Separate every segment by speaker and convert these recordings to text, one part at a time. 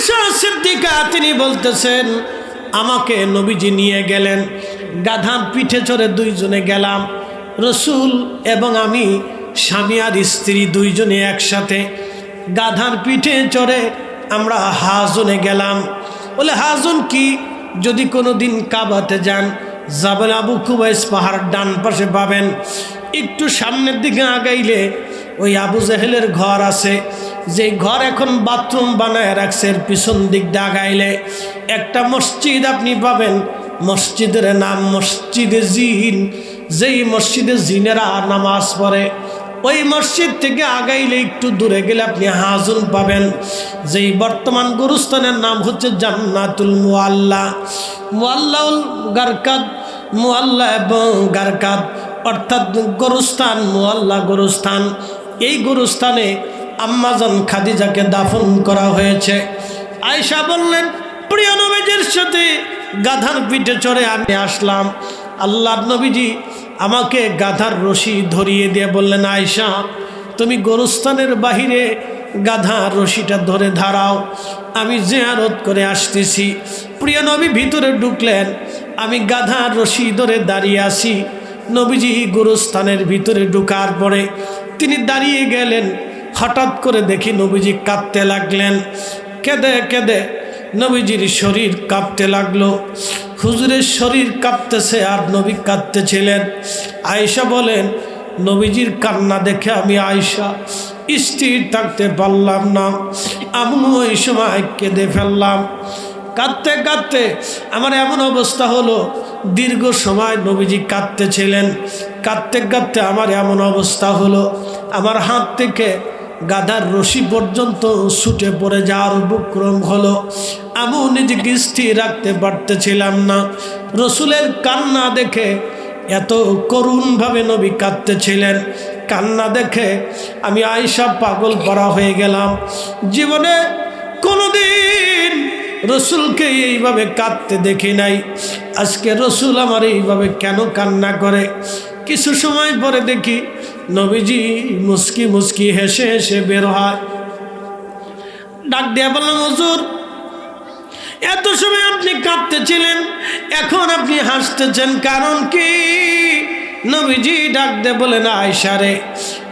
Speaker 1: আয়েশা সিদ্দিকা তিনি বলতেছেন, আমাকে নবীজি নিয়ে গেলেন, গাধার পিঠে চড়ে দুইজনে গেলাম। রসুল এবং আমি, স্বামী আর স্ত্রী দুইজনে একসাথে গাধার পিঠে চড়ে আমরা হাজনে গেলাম। বলে হাজন কি? যদি কোনো দিন কাবাতে যান, জাবেল আবু কুবাইস পাহাড় ডান পাশে পাবেন। একটু সামনের দিকে আগাইলে ওই আবু জেহেলের ঘর আছে, যে ঘর এখন বাথরুম বানায় রাখছে, এর পিছন দিক দিয়ে আগাইলে একটা মসজিদ আপনি পাবেন। মসজিদের নাম মসজিদে জিন। যেই মসজিদে জিনেরা নামাজ পড়ে, ওই মসজিদ থেকে আগাইলে একটু দূরে গেলে আপনি হাজুন পাবেন। যেই বর্তমান গুরুস্থানের নাম হচ্ছে জান্নাতুল মুআল্লা। মুআল্লাউল গারকাদ, মুআল্লা এবং গারকাদ অর্থাৎ গরুস্থান, মুআল্লা গরুস্থান। এই গরুস্থানে আম্মাজান খাদিজাকে দাফন করা হয়েছে। আয়েশা বললেন, প্রিয় নবীজির সাথে গাধার পিঠে চড়ে আমি আসলাম। আল্লাহর নবীজি আমাকে গাধার রশি ধরিয়ে দিয়ে বললেন, আয়েশা তুমি গরুস্থানের বাহিরে গাধার রশিটা ধরে দাঁড়াও, আমি জিয়ারত করে আসতেছি। প্রিয় নবী ভিতরে ঢুকলেন, আমি গাধার রশি ধরে দাঁড়িয়ে আসি। নবীজি গরুস্থানের ভিতরে ঢুকার পরে তিনি দাঁড়িয়ে গেলেন। হঠাৎ করে দেখি নবীজি কাঁদতে লাগলেন। কেঁদে কেঁদে নবীজির শরীর কাঁপতে লাগলো। হুজুরের শরীর কাঁপতেছে আর নবী কাঁদতেছিলেন। আয়েশা বলেন, নবীজির কান্না দেখে আমি আয়েশা স্থির থাকতে পারলাম না। আমি ওই সময় কেঁদে ফেললাম। কাঁদতে কাঁদতে আমার এমন অবস্থা হলো, দীর্ঘ সময় নবীজি কাঁদতেছিলেন। কাঁদতে কাঁদতে আমার এমন অবস্থা হলো, আমার হাত থেকে গাধার রশি পর্যন্ত ছুটে পড়ে যাওয়ার উপক্রম হলো। আমি নিজেকে স্থির রাখতে পারতেছিলাম না। রসুলের কান্না দেখে, এত করুণভাবে নবী কাঁদতেছিলেন, কান্না দেখে আমি আয়েশা পাগল করা হয়ে গেলাম। জীবনে কোনোদিন রসুলকে এইভাবে কাঁদতে দেখি নাই। আজকে রসুল আমার এইভাবে কেন কান্না করে? কিছু সময় পরে দেখি নবীজি মুস্কি মুস্কি হেসে হেসে বের হয়। ডাক দিয়ে বললাম, হুজুর এত সময় আপনি কাঁদতেছিলেন, এখন আপনি হাসতেছেন, কারণ কি? নবীজি ডাক দিয়ে বলেন, আয়েশা রে,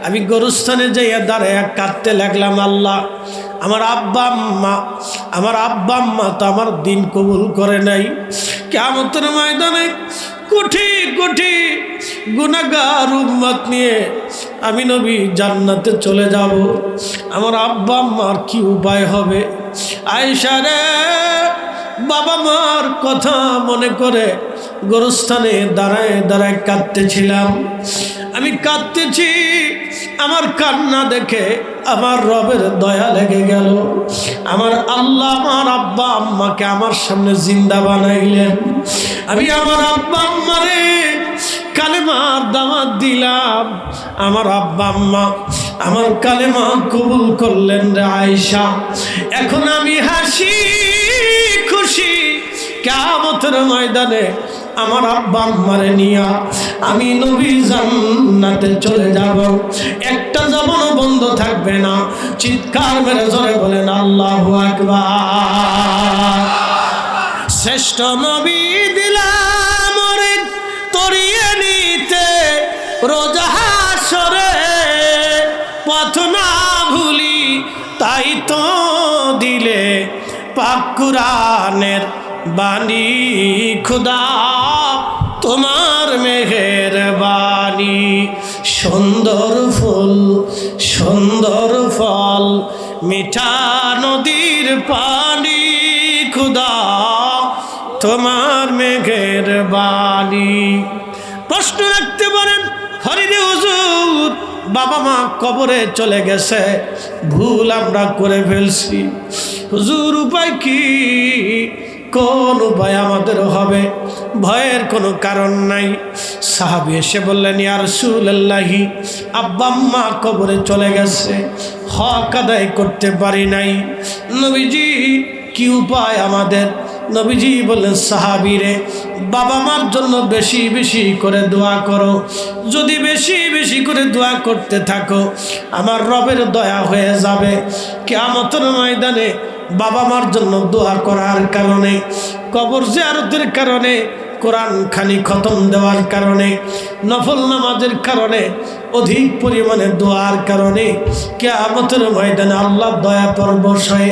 Speaker 1: আমি গরুস্থানে যাইয়া দাঁড়াইয়া কাঁদতে লাগলাম। আল্লাহ, আমার আব্বা আম্মা তো আমার দিন কবুল করে নাই। কিয়ামতের ময়দানে কোটি কোটি গুনাহগার উম্মত নিয়ে আমি নবী জান্নাতে চলে যাব। আমার আব্বা আম্মার কি উপায় হবে? আয়েশা রে, বাবা মার কথা মনে করে গোরস্থানে দাঁড়ায় দাঁড়ায় কাঁদতেছিলাম। আমি কাঁদতেছি, আমার কান্না দেখে আমার রবের দয়া লেগে গেল। আমার আল্লাহ আমার আব্বা আম্মাকে আমার সামনে জিন্দা বানাইলেন। আমি আমার আব্বা আম্মারে কালেমার দাওয়াত দিলাম। আমার আব্বা আম্মা আমার কালেমা কবুল করলেন রে আয়েশা। এখন আমি হাসি খুশি, কিয়ামতের ময়দানে আমার আব্বা আম্মারে নিয়া আমি নবী জান্নাতে চলে যাব। একটা জবানও বন্ধ থাকবে না। চিৎকার মেরে জোরে বলেন আল্লাহু আকবার। শ্রেষ্ঠ নবী দিলাম ওরে তরিয়ে নিতে, রোজা হাসরে পথ না ভুলি, তাই তো দিলে পাক কুরআনের বাণী। খুদা তোমার মেহেরবানি, সুন্দর ফুল সুন্দর ফল, মিঠা নদীর পানি, খুদা তোমার মেহেরবানি। প্রশ্ন রাখতে পারেন, হরিরে হুজুর বাবা মা কবরে চলে গেছে, ভুল আমরা করে ফেলছি, হুজুর উপায় কি? কোন উপায় আমাদের হবে? ভয়ের কোনো কারণ নাই। সাহাবী এসে বললেন, ইয়া রাসূলুল্লাহি, আব্বা আম্মা কবরে চলে গেছে, হক আদায় করতে পারি নাই, নবীজি কি উপায় আমাদের? নবীজি বললেন, সাহাবীরে বাবা মার জন্য বেশি বেশি করে দোয়া করো। যদি বেশি বেশি করে দোয়া করতে থাকো, আমার রবের দয়া হয়ে যাবে। কিয়ামতের ময়দানে বাবা মার জন্য দোয়া করার কারণে, কবর জিয়ারতের কারণে, কোরআন খানি খতম দেওয়ার কারণে, নফল নামাজের কারণে, অধিক পরিমাণে দোয়ার কারণে কিয়ামতের ময়দানে আল্লাহ দয়া পরবশ হয়ে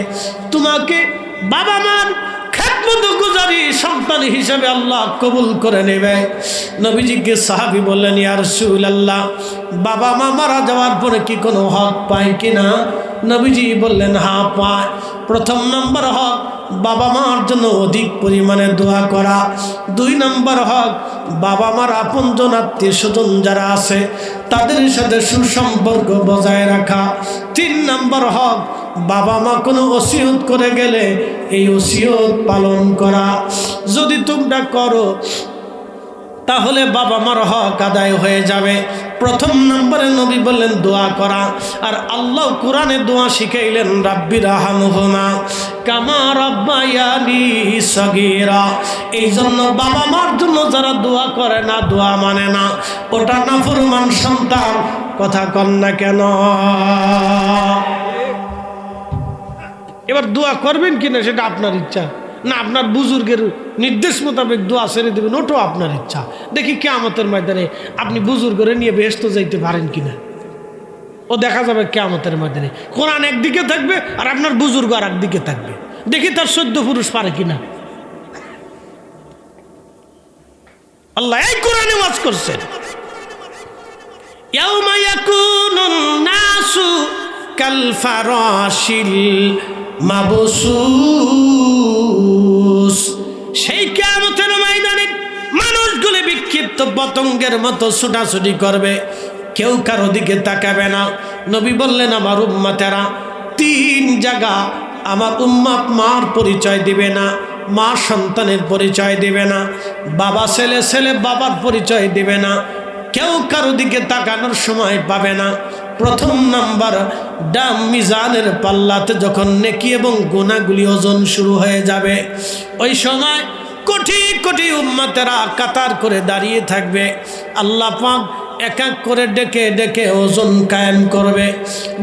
Speaker 1: তোমাকে বাবা মার খেদমত গুজারি সন্তান হিসেবে আল্লাহ কবুল করে নেবে। নবীজিকে সাহাবী বললেন, ইয়া রাসূলুল্লাহ, বাবা মা মারা যাওয়ার পরে কি কোনো হক পায় কিনা? নবীজি বললেন, হ্যাঁ পায়। প্রথম নম্বর হক বাবা মার জন্য অধিক পরিমাণে দোয়া করা। 2 নম্বর হক বাবা মার আপনজন আত্মীয় স্বজন যারা আছে তাদের সাথে সুসম্পর্ক বজায় রাখা। 3 নম্বর হক বাবা মা কোনো ওসিয়ত করে গেলে এই ওসিয়ত পালন করা। যদি তোমরা করো তাহলে বাবা মার হক আদায় হয়ে যাবে। প্রথম নম্বরে নবী বললেন দোয়া করা। আর আল্লাহ কোরআনে দোয়া শিখাইলেন, রাব্বির হামহুমা কামা রাব্বায়ানি সগীরা। এই জন্য বাবা মার জন্য যারা দোয়া করে না, দোয়া মানে না, ওটা নাফরমান সন্তান। কথা কন না কেন? এবার দোয়া করবেন কিনা সেটা আপনার ইচ্ছা, না আপনার বুজুর্গের নির্দেশ মোতাবেক দোয়া ছেড়ে দেবেন ওটাও আপনার ইচ্ছা। দেখি কিয়ামতের ময়দানে আপনি বুজুর্গরে নিয়ে বেহেশত যাইতে পারেন কিনা, ও দেখা যাবে কিয়ামতের ময়দানে। কোরআন একদিকে থাকবে আর আপনার বুজুর্গ আর একদিকে থাকবে, দেখি তার 14 পুরুষ পারে কিনা। আল্লাহ এই কোরআনে ওয়াজ করছেন, ইয়াউমা ইয়াকুনুন নাসু কাল ফারাশিল মাবসুস। সেই কিয়ামতের ময়দানে মানুষগুলো বিক্ষিপ্ত পতঙ্গের মতো ছুটাছুটি করবে, কেউ কারো দিকে তাকাবে না। নবী বললেন, আমার উম্মতেরা 3 জায়গা আমার উম্মত মার পরিচয় দিবে না, মা সন্তানের পরিচয় দিবে না, বাবা ছেলে, ছেলে বাবার পরিচয় দিবে না, কেউ কারো দিকে তাকানোর সময় পাবে না। প্রথম নাম্বার, ডাম মিজানের পাল্লাতে যখন নেকি এবং গুনাহগুলি ওজন শুরু হয়ে যাবে, ওই সময় কোটি কোটি উম্মতেরা কাতার করে দাঁড়িয়ে থাকবে। আল্লাহ পাক এক এক করে ডেকে ডেকে ওজন কায়েম করবে।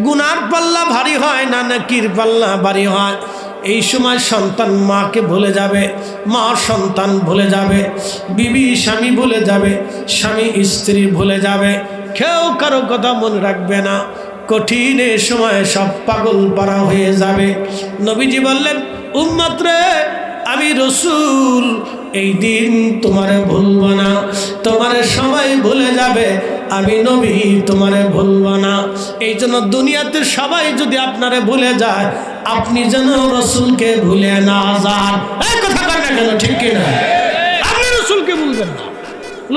Speaker 1: গুনার পাল্লা ভারী হয় না নেকির পাল্লা ভারী হয়। এই সময় সন্তান মাকে ভুলে যাবে, মা সন্তান ভুলে যাবে, বিবি স্বামী ভুলে যাবে, স্বামী স্ত্রী ভুলে যাবে, কেউ কারো কথা মনে রাখবে না। কঠিন এই সময় সব পাগল পারা হয়ে যাবে। নবীজি বললেন, উম্মত রে, আমি রসুল এই দিন তোমারে ভুলব না, তোমারে সবাই ভুলে যাবে, আমি নবী তোমারে ভুলব না। এই জন্য দুনিয়াতে সবাই যদি আপনারে ভুলে যায়, আপনি যেন রসুলকে ভুলে না যান। এই কথা কয় না কেন? ঠিক কিনা? আপনি রসুলকে ভুলবেন না।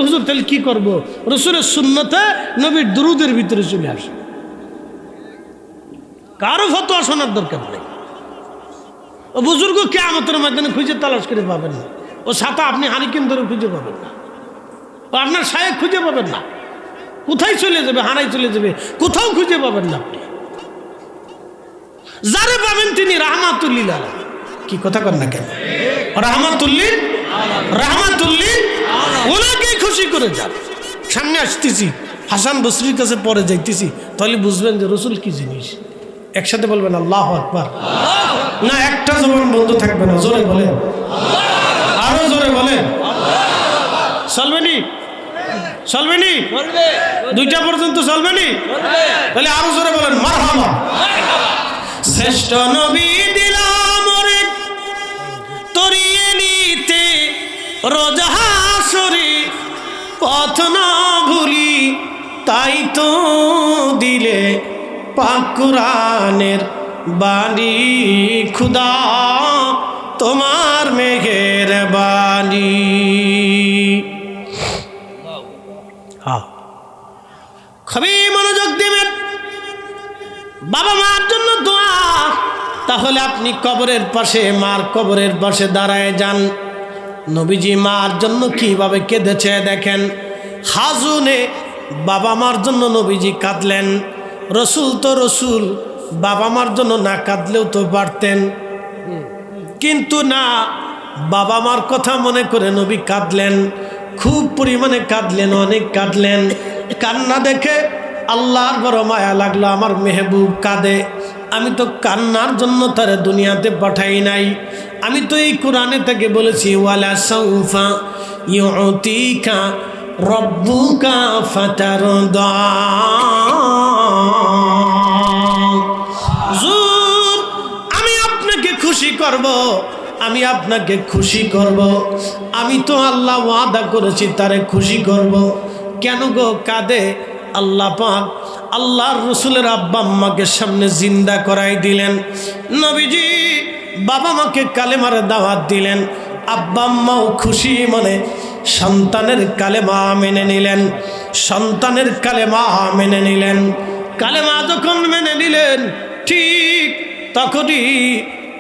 Speaker 1: হুজুর তাহলে কি করবো? রসুলের সুন্নতে নবীর দুরুদের ভিতরে চলে আসে, কারো ফতোয়া শোনার দরকার নেই। ও বুজুর্গ কিয়ামতের ময়দানে খুঁজে তালাশ করে পাবেন না, ও ছাতা আপনি হারিকেন ধরে খুঁজে পাবেন না, ও আপনার সাহেব খুঁজে পাবেন না, কোথায় চলে যাবে, হারাই চলে যাবে, কোথাও খুঁজে পাবেন না আপনি। যারে পাবেন তিনি রাহমাতুল্লিল আলামিন। কি কথা কর না কেন? রাহমাতুল্লিল ওনাকেই খুশি করে যান। সামনে আসতেছি, হাসান বসরির কাছে পরে যাইতেছি, তাহলে বুঝবেন যে রসুল কি জিনিস। একসাথে বলবেন আল্লাহু আকবার। না, একটা জবান বন্ধ থাকবে না, জোরে বলেন, আরো জোরে বলেন। চলবেনি? চলবেনি? 2টা পর্যন্ত চলবেনি? তাহলে আরো জোরে বলেন মারহাবা। শ্রেষ্ঠ নবী দিলাম ওরে তরিয়ে নিতে রোজ হাসরে, পথ না ভুলি তাই তো দিলে পাক কুরআনের বাণী, খুদা তোমার মেহেরবানি। হ্যাঁ, খুবই মনোযোগ দিবেন। বাবা মার জন্য দোয়া। তাহলে আপনি কবরের পাশে, মার কবরের পাশে দাঁড়ায় যান। নবীজি মার জন্য কিভাবে কেঁদেছে দেখেন। হাজুনে বাবা মার জন্য নবীজি কাঁদলেন। রসুল তো রসুল, বাবা মার জন্য না কাঁদলেও তো পারতেন, কিন্তু না, বাবা মার কথা মনে করে নবী কাঁদলেন, খুব পরিমাণে কাঁদলেন, অনেক কাঁদলেন। কান্না দেখে আল্লাহর বড় মায়া লাগলো, আমার মেহবুব কাঁদে, আমি তো কান্নার জন্য তার দুনিয়াতে পাঠাই নাই। আমি তো এই কোরআনে থেকে বলেছি ওয়ালা সাউফা ইউতিকা রব্বুকা ফাতারদা। হুজুর আমি আপনাকে খুশি করব, আমি আপনাকে খুশি করব। আমি তো আল্লাহ ওয়াদা করেছি তারে খুশি করব। কেন গো কাঁদে? আল্লাহ পাক আল্লাহর রসুলের আব্বা আম্মাকে সামনে জিন্দা করাই দিলেন। নবীজি বাবা মাকে কালেমার দাওয়াত দিলেন। আব্বা আম্মাও খুশি মনে সন্তানের কালেমা মেনে নিলেন। সন্তানের কালেমা মেনে নিলেন। কালেমা যখন মেনে নিলেন ঠিক তখনই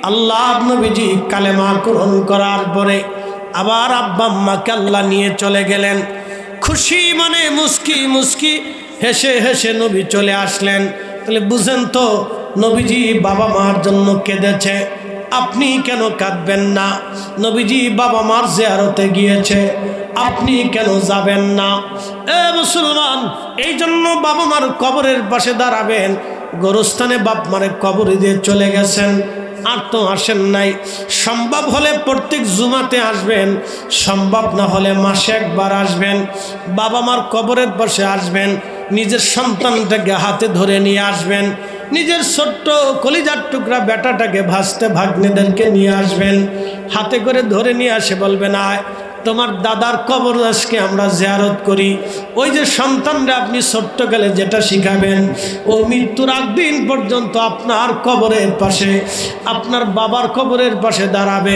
Speaker 1: আল্লাহ নবীজি কালেমা গ্রহণ করার পরে আবার আব্বা আম্মাকে আল্লাহ নিয়ে চলে গেলেন। খুশি মনে মুস্কি মুস্কি হেসে হেসে নবী চলে আসলেন। তাহলে বুঝেন তো নবীজি বাবা মার জন্য কেঁদেছে, আপনি কেন কাঁদবেন না? নবীজি বাবা মার জিয়ারতে গিয়েছে, আপনি কেন যাবেন না? এ মুসলমান, এই জন্য বাবা মার কবরের পাশে দাঁড়াবেন। গোরস্থানে বাপ মারে কবর দিয়ে চলে গেছেন, আর তো আসেন নাই। সম্ভব হলে প্রত্যেক জুমাতে আসবেন, সম্ভব না হলে মাসে একবার আসবেন। বাবা মার কবরের পাশে আসবেন, নিজের সন্তানটাকে হাতে ধরে নিয়ে আসবেন। নিজের ছোট্ট কলিজার টুকরা বেটাটাকে ভাসতে ভাগ্নেদেরকে নিয়ে আসবেন, হাতে করে ধরে নিয়ে আসে বলবেন আয় তোমার দাদার কবর আজকে আমরা জিয়ারত করি। ওই যে সন্তানরা আপনি ছোট্টকালে যেটা শিখাবেন ও মৃত্যুর আগ দিন পর্যন্ত আপনার কবরের পাশে, আপনার বাবার কবরের পাশে দাঁড়াবে।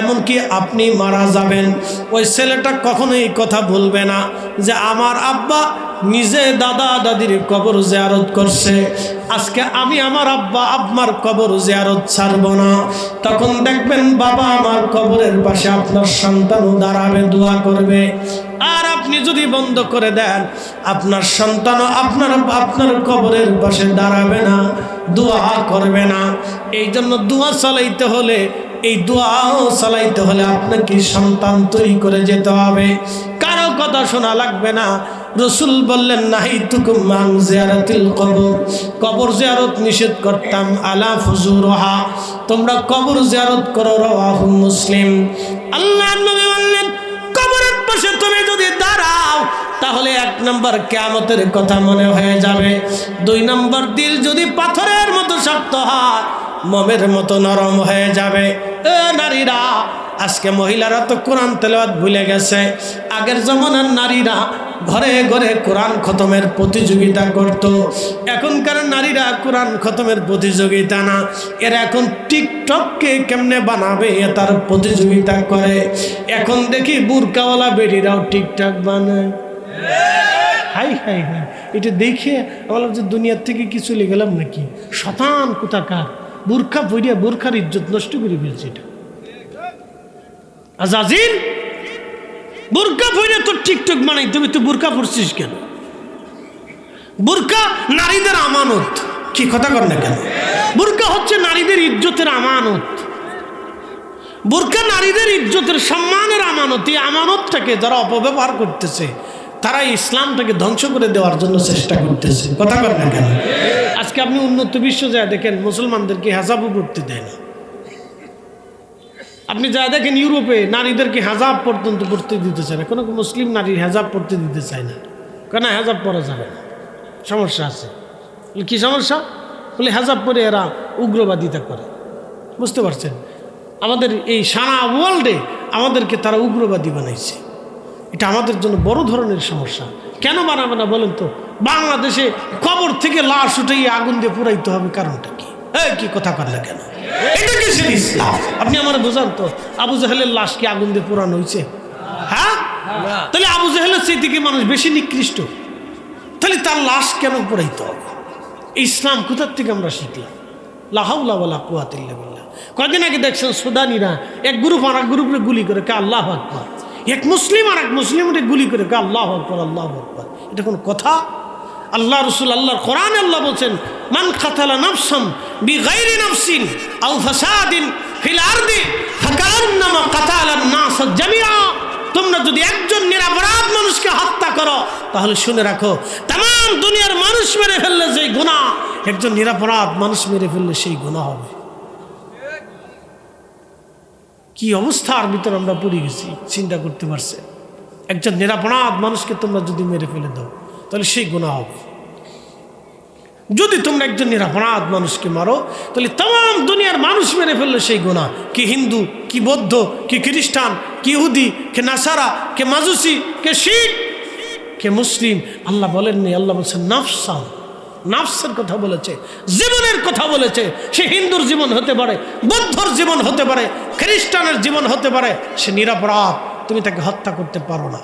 Speaker 1: এমনকি আপনি মারা যাবেন, ওই ছেলেটা কখনোই কথা বলবে না যে আমার আব্বা নিজে দাদা দাদির কবর জিয়ারত করছে, আজকে আমি আমার আব্বা আম্মার কবর জিয়ারত ছাড়ব না। তখন দেখবেন বাবা আমার কবরের পাশে আপনার সন্তানও দাঁড়াবে, দোয়া করবে। আর আপনি যদি বন্ধ করে দেন, আপনার সন্তানও আপনার কবরের পাশে দাঁড়াবে না, দোয়া করবে না। এই জন্য দোয়া চালাইতে হলে, এই দোয়াও চালাইতে হলে আপনাকে সন্তান তৈরি করে যেতে হবে। কারো কথা শোনা লাগবে না। রসুল বললেন নাহিতুকুম আন জিয়ারাতিল কবর, কবর জিয়ারত নিষেধ করতাম, আলা ফুজুরহা, তোমরা কবর জিয়ারত করো, রাওয়াহু মুসলিম। আল্লাহর নবী বললেন কবরের পাশে তুমি যদি দাঁড়াও তাহলে 1 নম্বর কিয়ামতের কথা মনে হয়ে যাবে। 2 নম্বর দিল যদি পাথরের মতো শক্ত হয়, মোমের মতো নরম হয়ে যাবে। এ নারীরা, আজকে মহিলারা তো কোরআন তেলাওয়াত ভুলে গেছে। আগের জমানার নারীরা ঘরে ঘরে কোরআন খতমের প্রতিযোগিতা করত। এখনকার নারীরা কোরআন খতমের প্রতিযোগিতা না, এরা এখন টিকটককে কেমনে বানাবে তার প্রতিযোগিতা করে। এখন দেখি বুরকাওয়ালা বেটিরাও টিকটক বানায়। হাই হাই হাই, এটা দেখে বললাম যে দুনিয়ার থেকে কি চলে গেলাম নাকি? শতান কোথাকার বুরখা পরিয়া বুরখার ইজ্জত নষ্ট করে ফেলছে। এটা আজাজিল, বুরকা পরে তো টিকটক বানাই, তুমি তো বুরকা পরছিস কেন? বুরকা নারীদের আমানত। কি কথা কর না কেন? বুরকা হচ্ছে নারীদের ইজ্জতের আমানত। বুরকা নারীদের ইজ্জতের সম্মানের আমানত। এই আমানতটাকে যারা অপব্যবহার করতেছে তারা ইসলামটাকে ধ্বংস করে দেওয়ার জন্য চেষ্টা করতেছে। কথা কর না কেন? আজকে আপনি উন্নত বিশ্ব যায় দেখেন মুসলমানদেরকে হেজাবও করতে দেয় না। আপনি যা দেখেন ইউরোপে নারীদেরকে হেজাব পর্যন্ত পড়তে দিতে চায় না। কোনো মুসলিম নারীর হেজাব পড়তে দিতে চায় না, কেন? হেজাব পরা যাবে না, সমস্যা আছে। কি সমস্যা? বলে হেজাব পরে এরা উগ্রবাদিতা করে। বুঝতে পারছেন? আমাদের এই সারা ওয়ার্ল্ডে আমাদেরকে তারা উগ্রবাদী বানাইছে। এটা আমাদের জন্য বড় ধরনের সমস্যা। কেন বানাবে না বলেন তো? বাংলাদেশে কবর থেকে লাশ উঠেই আগুন দিয়ে পুরাইতে হবে, কারণটা কি? এই কি কথা করলে কেন? এটা কিসের ইসলাম? আপনি আমার বোঝান তো। আবু জাহেলের লাশ কি আগুন দিয়ে পোড়ানো হয়েছে? হ্যাঁ, তাহলে আবু জাহেলের সেই দিকে মানুষ বেশি নিকৃষ্ট, তাহলে তার লাশ কেন পোড়াইতে হবে? ইসলাম কোথার থেকে আমরা শিখলাম? লা হাওলা ওয়ালা কুওয়াতা ইল্লা বিল্লাহ। কদিন আগে দেখছেন সুদানিরা এক গ্রুপ আর এক গ্রুপে গুলি করে, কে আল্লাহু আকবার। এক মুসলিম আর এক মুসলিমকে গুলি করে, কে আল্লাহু আকবার, আল্লাহু আকবার। এটা কোন কথা? আল্লাহ রসুল, আল্লাহর কোরআনে আল্লাহ বলছেন মান কাতালা নাফসান বিগাইরি নাফসিন আও ফাসাদিন ফিল আরদি ফাকান্নামা কাতালান নাস জামিআ। তোমরা যদি একজন নিরপরাধ মানুষকে হত্যা করো তাহলে শুনে রাখো तमाम দুনিয়ার মানুষ মেরে ফেললে যেই গুনাহ, একজন নিরপরাধ মানুষ মেরে ফেললে সেই গুনাহ হবে। কি অবস্থার ভিতর আমরা পড়ে গেছি চিন্তা করতে পারছে। একজন নিরপরাধ মানুষকে তোমরা যদি মেরে ফেলে দাও তাহলে সেই গুনাহ হবে। যদি তোমরা একজন নিরপরাধ মানুষকে মারো তাহলে তাম দুনিয়ার মানুষ মেরে ফেললে সেই গুনাহ। কি হিন্দু, কি বৌদ্ধ, কি খ্রিস্টান, কি ইহুদি, কে নাসারা, কে মাজুসি, কে শিখ, কে মুসলিম, আল্লাহ বলেননি। আল্লাহ বলছেন নাফসান, নাফসের কথা বলেছে, জীবনের কথা বলেছে। সে হিন্দুর জীবন হতে পারে, বৌদ্ধর জীবন হতে পারে, খ্রিস্টানের জীবন হতে পারে, সে নিরপরাধ। তুমি তাকে হত্যা করতে পারো না,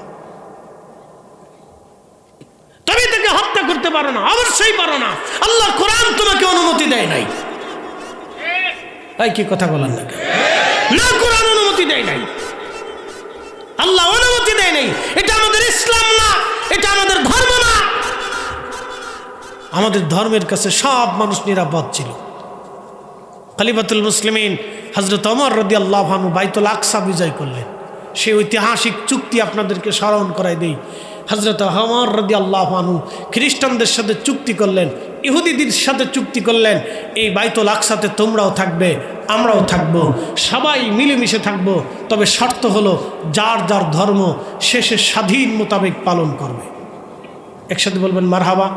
Speaker 1: তুমি তাকে হত্যা করতে পারো না, অবশ্যই পারো না। আল্লাহ কোরআন তোমাকে অনুমতি দেয় নাই। এই কি কথা বলেন না, না কোরআন অনুমতি দেয় নাই, আল্লাহ অনুমতি দেয় নাই। এটা আমাদের ইসলাম না, এটা আমাদের ধর্ম না। আমাদের ধর্মের কাছে সব মানুষ নিরাপদ ছিল। খলিফাতুল মুসলিমিন হযরত ওমর রাদিয়াল্লাহু আনহু বাইতুল আকসা বিজয় করলেন। সেই ঐতিহাসিক চুক্তি আপনাদেরকে স্মরণ করাই দেই। হযরত ওমর রাদিয়াল্লাহু আনহু খ্রিস্টানদের সাথে চুক্তি করলেন, ইহুদিদের সাথে চুক্তি করলেন, এই বাইতুল আকসাতে তোমরাও থাকবে, আমরাও থাকবো, সবাই মিলেমিশে থাকবো। তবে শর্ত হলো যার যার ধর্ম শেষে স্বাধীন মোতাবেক পালন করবে। একসাথে বলবেন মারহাবা।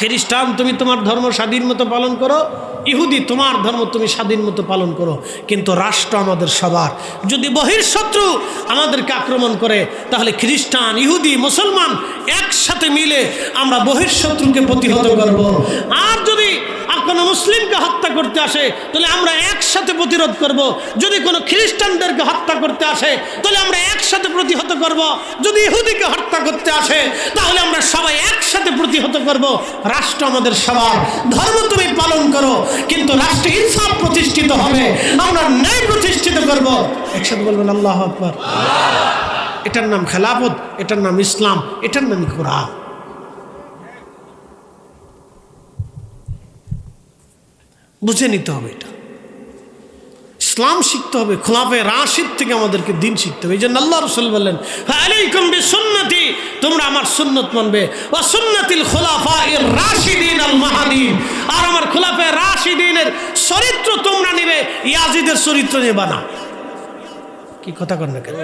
Speaker 1: খ্রিস্টান তুমি তোমার ধর্ম স্বাধীন মতো পালন করো, ইহুদি তোমার ধর্ম তুমি স্বাধীন মতো পালন করো, কিন্তু রাষ্ট্র আমাদের সবার। যদি বহির্শত্রু আমাদেরকে আক্রমণ করে তাহলে খ্রিস্টান, ইহুদি, মুসলমান একসাথে মিলে আমরা বহির্শত্রুকে প্রতিহত করব। আর যদি কোনো মুসলিমকে হত্যা করতে আসে তাহলে আমরা একসাথে প্রতিরোধ করব। যদি কোনো খ্রিস্টানদেরকে হত্যা করতে আসে তাহলে আমরা একসাথে প্রতিহত করব। যদি ইহুদিকে হত্যা করতে আসে তাহলে আমরা সবাই একসাথে প্রতিহত করব। রাষ্ট্র আমাদের সবার, ধর্ম তুমি পালন করো, কিন্তু রাষ্ট্রে ইনসাফ প্রতিষ্ঠিত হবে, আমরা ন্যায় প্রতিষ্ঠিত করব। একসাথে বলবেন আল্লাহু আকবার। এটার নাম খেলাফত, এটার নাম ইসলাম, এটার নাম কোরআন। বুঝে নিতে হবে, এটা ইসলাম শিখতে হবে। খোলাফায়ে রাশিদ থেকে আমাদেরকে দিন শিখতে হবে। এই জন্য আল্লাহ রাসূল বললেন আলাইকুম বিসুন্নতি, তোমরা আমার সুন্নত মানবে, ওয়া সুন্নাতিল খুলাফায়ে রাশিদিন আল মাহদিন, আর আমার খোলাফায়ে রাশিদিনের চরিত্র তোমরা নেবে, ইয়াজিদের চরিত্র নেবা না। কি কথা কন না কেন?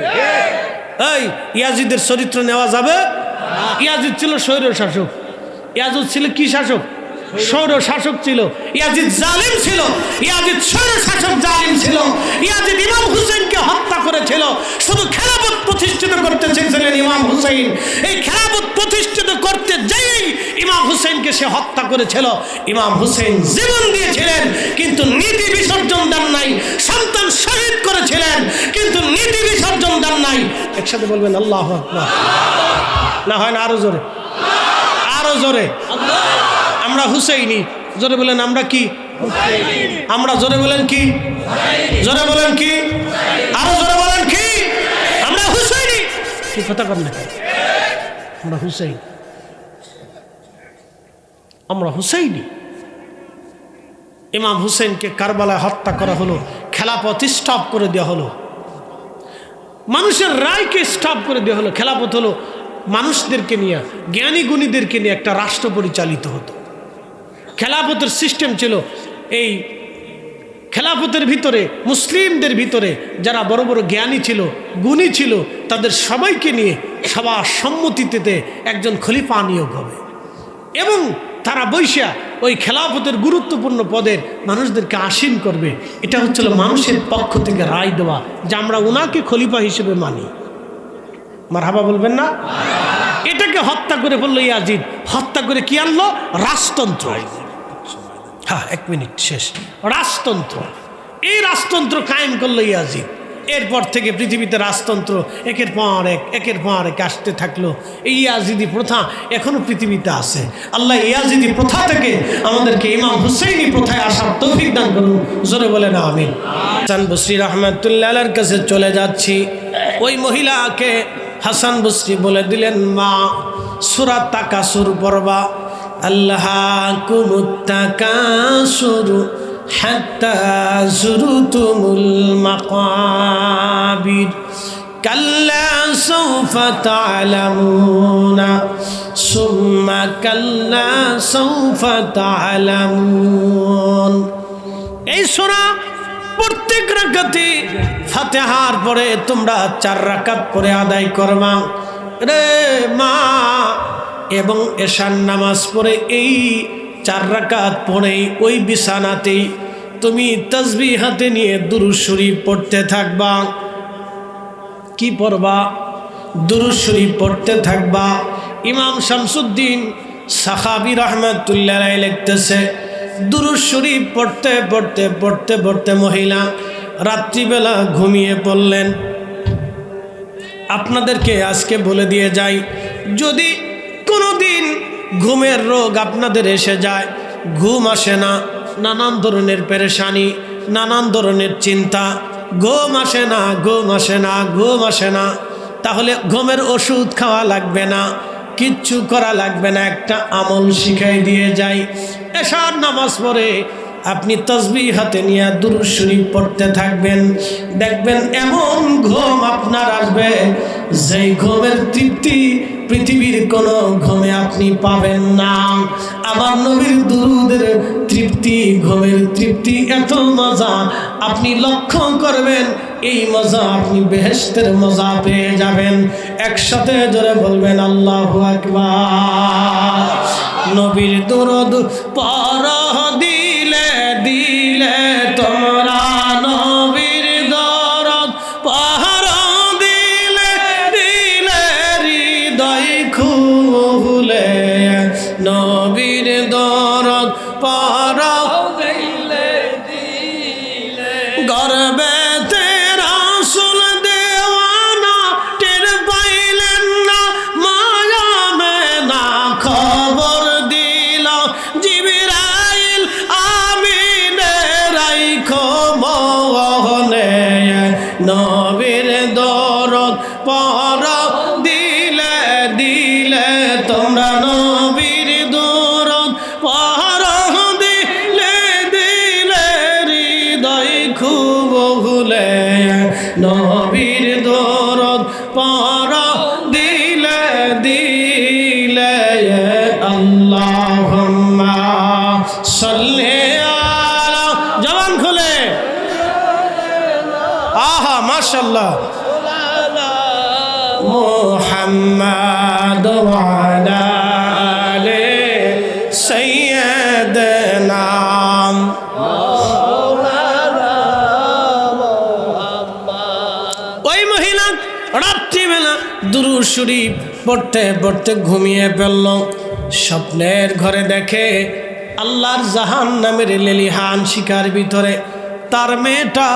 Speaker 1: এই ইয়াজিদের চরিত্র নেওয়া যাবে? ইয়াজিদ ছিল স্বৈর শাসক। ইয়াজিদ ছিল কি শাসক? স্বৈর শাসক ছিল। ইয়াজিদ জালিম ছিল, ইয়াজিদ স্বৈর শাসক জালিম ছিল। ইয়াজিদ ইমাম হুসাইনকে হত্যা করেছিল। শুধু খেলাফত প্রতিষ্ঠিত করতে চেয়েছিলেন ইমাম হুসাইন। এই খেলাফত প্রতিষ্ঠিত করতে যেই ইমাম হুসাইনকে সে হত্যা করেছিল। ইমাম হুসাইন জীবন দিয়েছিলেন কিন্তু নীতি বিসর্জন দেন নাই। সন্তান শহীদ করেছিলেন কিন্তু নীতি বিসর্জন দেন নাই। একসাথে বলবেন আল্লাহু আকবার। না হয় না আরো জোরে, আরো জোরে। আমরা হুসাইনি, জোরে বলেন আমরা কি? আমরা জোরে বলেন কি? জোরে বলেন কি? আরো জোরে বলেন কি? আমরা হুসাইনি। কি কথা কর না, আমরা হুসাইন, আমরা হুসাইনি। ইমাম হুসাইনকে কারবালায় হত্যা করা হলো, খেলাফত স্টপ করে দেওয়া হলো, মানুষের রায়কে স্টপ করে দেওয়া হলো। খেলাফত হলো মানুষদেরকে নিয়ে, জ্ঞানী গুণীদেরকে নিয়ে একটা রাষ্ট্র পরিচালিত হতো। খেলাফতের সিস্টেম ছিল এই খেলাফতের ভিতরে মুসলিমদের ভিতরে যারা বড় বড় জ্ঞানী ছিল, গুণী ছিল, তাদের সবাইকে নিয়ে সবার সম্মতিতে একজন খলিফা নিয়োগ হবে এবং তারা বৈশা ওই খেলাফতের গুরুত্বপূর্ণ পদের মানুষদেরকে আসীন করবে। এটা হচ্ছিল মানুষের পক্ষ থেকে রায় দেওয়া যে আমরা ওনাকে খলিফা হিসেবে মানি। মারহাবা বলবেন না? এটাকে হত্যা করে বললো ইয়াজিদ। হত্যা করে কি আনলো? রাজতন্ত্র। হ্যাঁ, 1 মিনিট শেষ। রাজতন্ত্র, এই রাজতন্ত্র কায়েম করলো ইয়াজিদ। এরপর থেকে পৃথিবীতে রাজতন্ত্র একের পর এক আসতে থাকলো। এই ইয়াজিদি প্রথা এখনো পৃথিবীতে আছে। আল্লাহ ইয়াজিদি প্রথা থেকে আমাদেরকে ইমাম হুসাইনি প্রথায় আসার তৌফিক দান করুন। জোরে বলেন আমিন। হাসান বসরি রাহমাতুল্লাহ আলাইহির কাছে চলে যাচ্ছি। ওই মহিলাকে হাসান বসরি বলে দিলেন, মা সূরা তাকাসুর পড়বা। আল্লাহাকুমুত তাকাসুর হাত্তা যুরতুমুল মাকাবির কাল্লা সাওফা তা'লামুনা সুম্মা কাল্লা সাউফা তা'লামুন। এই সূরা প্রত্যেক রাকাতে ফাতিহার পরে তোমরা 4 রাকাত পরে আদায় করবা রে মা, এবং এশার নামাজ পড়ে এই 4 রাকাত পড়ে ওই বিছানাতেই তুমি তাসবিহ হাতে নিয়ে দুরূদ শরীফ পড়তে থাকবা। কি পড়বা? দুরূদ শরীফ পড়তে থাকবা। ইমাম শামসুদ্দিন সাখাবী রাহমাতুল্লাহ আলাইহি লিখতেছে, দুরূদ শরীফ পড়তে পড়তে পড়তে পড়তে মহিলা রাত্রিবেলা ঘুমিয়ে পড়লেন। আপনাদেরকে আজকে বলে দিয়ে যাই, যদি কোনো দিন ঘুমের রোগ আপনাদের এসে যায়, ঘুম আসে না, নানান ধরনের পেরেশানি, নানান ধরনের চিন্তা, ঘুম আসে না, ঘুম আসে না, ঘুম আসে না, তাহলে ঘুমের ওষুধ খাওয়া লাগবে না, কিচ্ছু করা লাগবে না। একটা আমল শিখাই দিয়ে যাই। এশার নামাজ পড়ে আপনি তাসবিহ হাতে নিয়ে দুরূদ শরীফ পড়তে থাকবেন, দেখবেন এমন ঘুম আপনার আসবে যেই ঘুমের তৃপ্তি পৃথিবীর কোনো ঘুমে আপনি পাবেন না। আমার নবীর দুরূদের তৃপ্তি, ঘুমের তৃপ্তি এত মজা আপনি লক্ষ্য করবেন, এই মজা আপনি বেহেশতের মজা পেয়ে যাবেন। একসাথে জোরে বলবেন আল্লাহু আকবার। নবীর দুরূদ পড়ো দিলে দিলে তোমরা, নবীর দরদ পড়ো দিলে দিলে হৃদয় খুলে, নবীর দরদ পড়ো দিলে দিলে গর্বে রাসূল দেওয়ানা টের পাইলেন না, মায়া মেনা খবর দিল জিবরাইল আমিনের রাইখো মনে, নবীর দরদ পড়ো দিলে দিলে তোমরা, নবীর দরদ পড়ো দিলে দিলে হৃদয় খুব ভুলে, নবীর দরদ পড়ো দিলে দিলে। আল্লাহুম্মা সাল্লি আলা, জবান খুলে আহা মাশাআল্লাহ, মুহাম্মাদ ওয়া আলা আলি সাইয়্যিদিনা। ওই মহিলা রাত্রিবেলা দুরূদ শরীফ পড়তে পড়তে ঘুমিয়ে পড়ল। স্বপ্নের ঘরে দেখে আল্লাহর জাহান্নামের লেলিহান শিকার ভিতরে তার মেয়েটা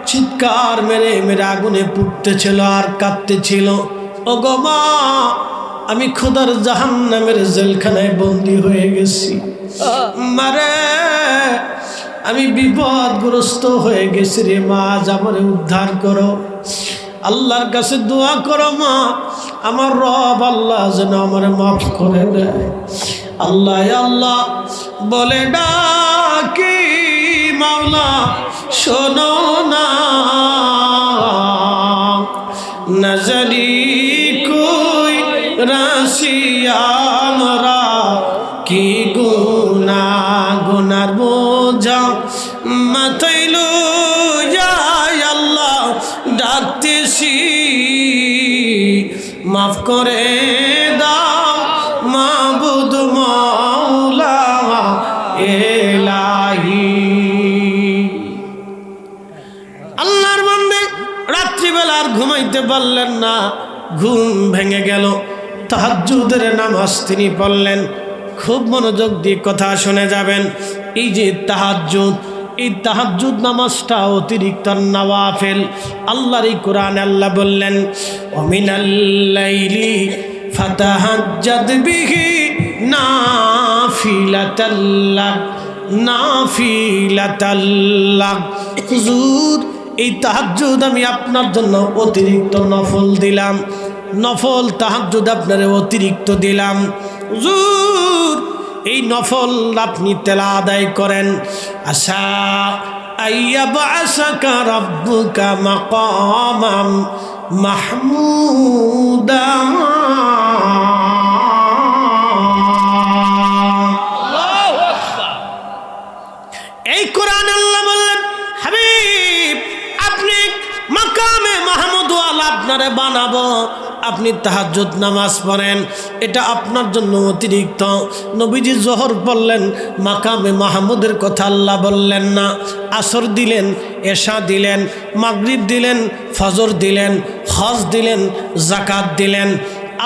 Speaker 1: চিৎকার মেরে মেরে আগুনে পুড়তেছিল আর কাঁদতেছিল। ওগো মা, আমি খোদার জাহান্নামের জেলখানায় বন্দী হয়ে গেছি, মারে আমি বিপদগ্রস্ত হয়ে গেছি রে মা, আজ আমারে উদ্ধার করো। আল্লাহর কাছে দোয়া করো মা, আমার রব আল্লাহ যেন আমারে মাফ করে দেয়। আল্লাহ আল্লাহ বলে ডাকি, মাওলা শোনো না, নজরি কই রাশিয়া আমরা কি গুনা, গুনার বোঝা মাথায় লইয়া আল্লাহ ডাকতেছি, মাফ করে দাও মাবুদ মাওলা এলাহি। আল্লাহর বান্দা রাত্রিবেলা আর ঘুমাইতে পারলেন না, ঘুম ভেঙে গেল। তাহাজ্জুদের নামাজ তিনি পড়লেন। খুব মনোযোগ দিয়ে কথা শুনে যাবেন। এই যে তাহাজ্জুদ, এই তাহাজ্জুদ নামাজটা অতিরিক্ত নওয়াফিল। আল্লাহর এই কোরআনে আল্লাহ বললেন, ওমিনাল লাইলি ফাতাহাজ্জাদ বিহি নাফিলাতাল লাক, নাফিলাতাল লাক। হুজুর, এই তাহাজ্জুদ আমি আপনার জন্য অতিরিক্ত নফল দিলাম, নফল তাহাজ্জুদ আপনারে অতিরিক্ত দিলাম। হুজুর, এই নফল আপনি তেলা আদায় করেন। আশা আইয়াবআসাকা রাব্বুকা মাকামাম মাহমুদা, আপনারে বানাবো, আপনি তাহাজ্জুদ নামাজ পড়েন, এটা আপনার জন্য অতিরিক্ত। নবীজি জোহর পড়লেন, মাকামে মাহমুদের কথা আল্লাহ বললেন না। আসর দিলেন, এশা দিলেন, মাগরিব দিলেন, ফজর দিলেন, হজ দিলেন, জাকাত দিলেন।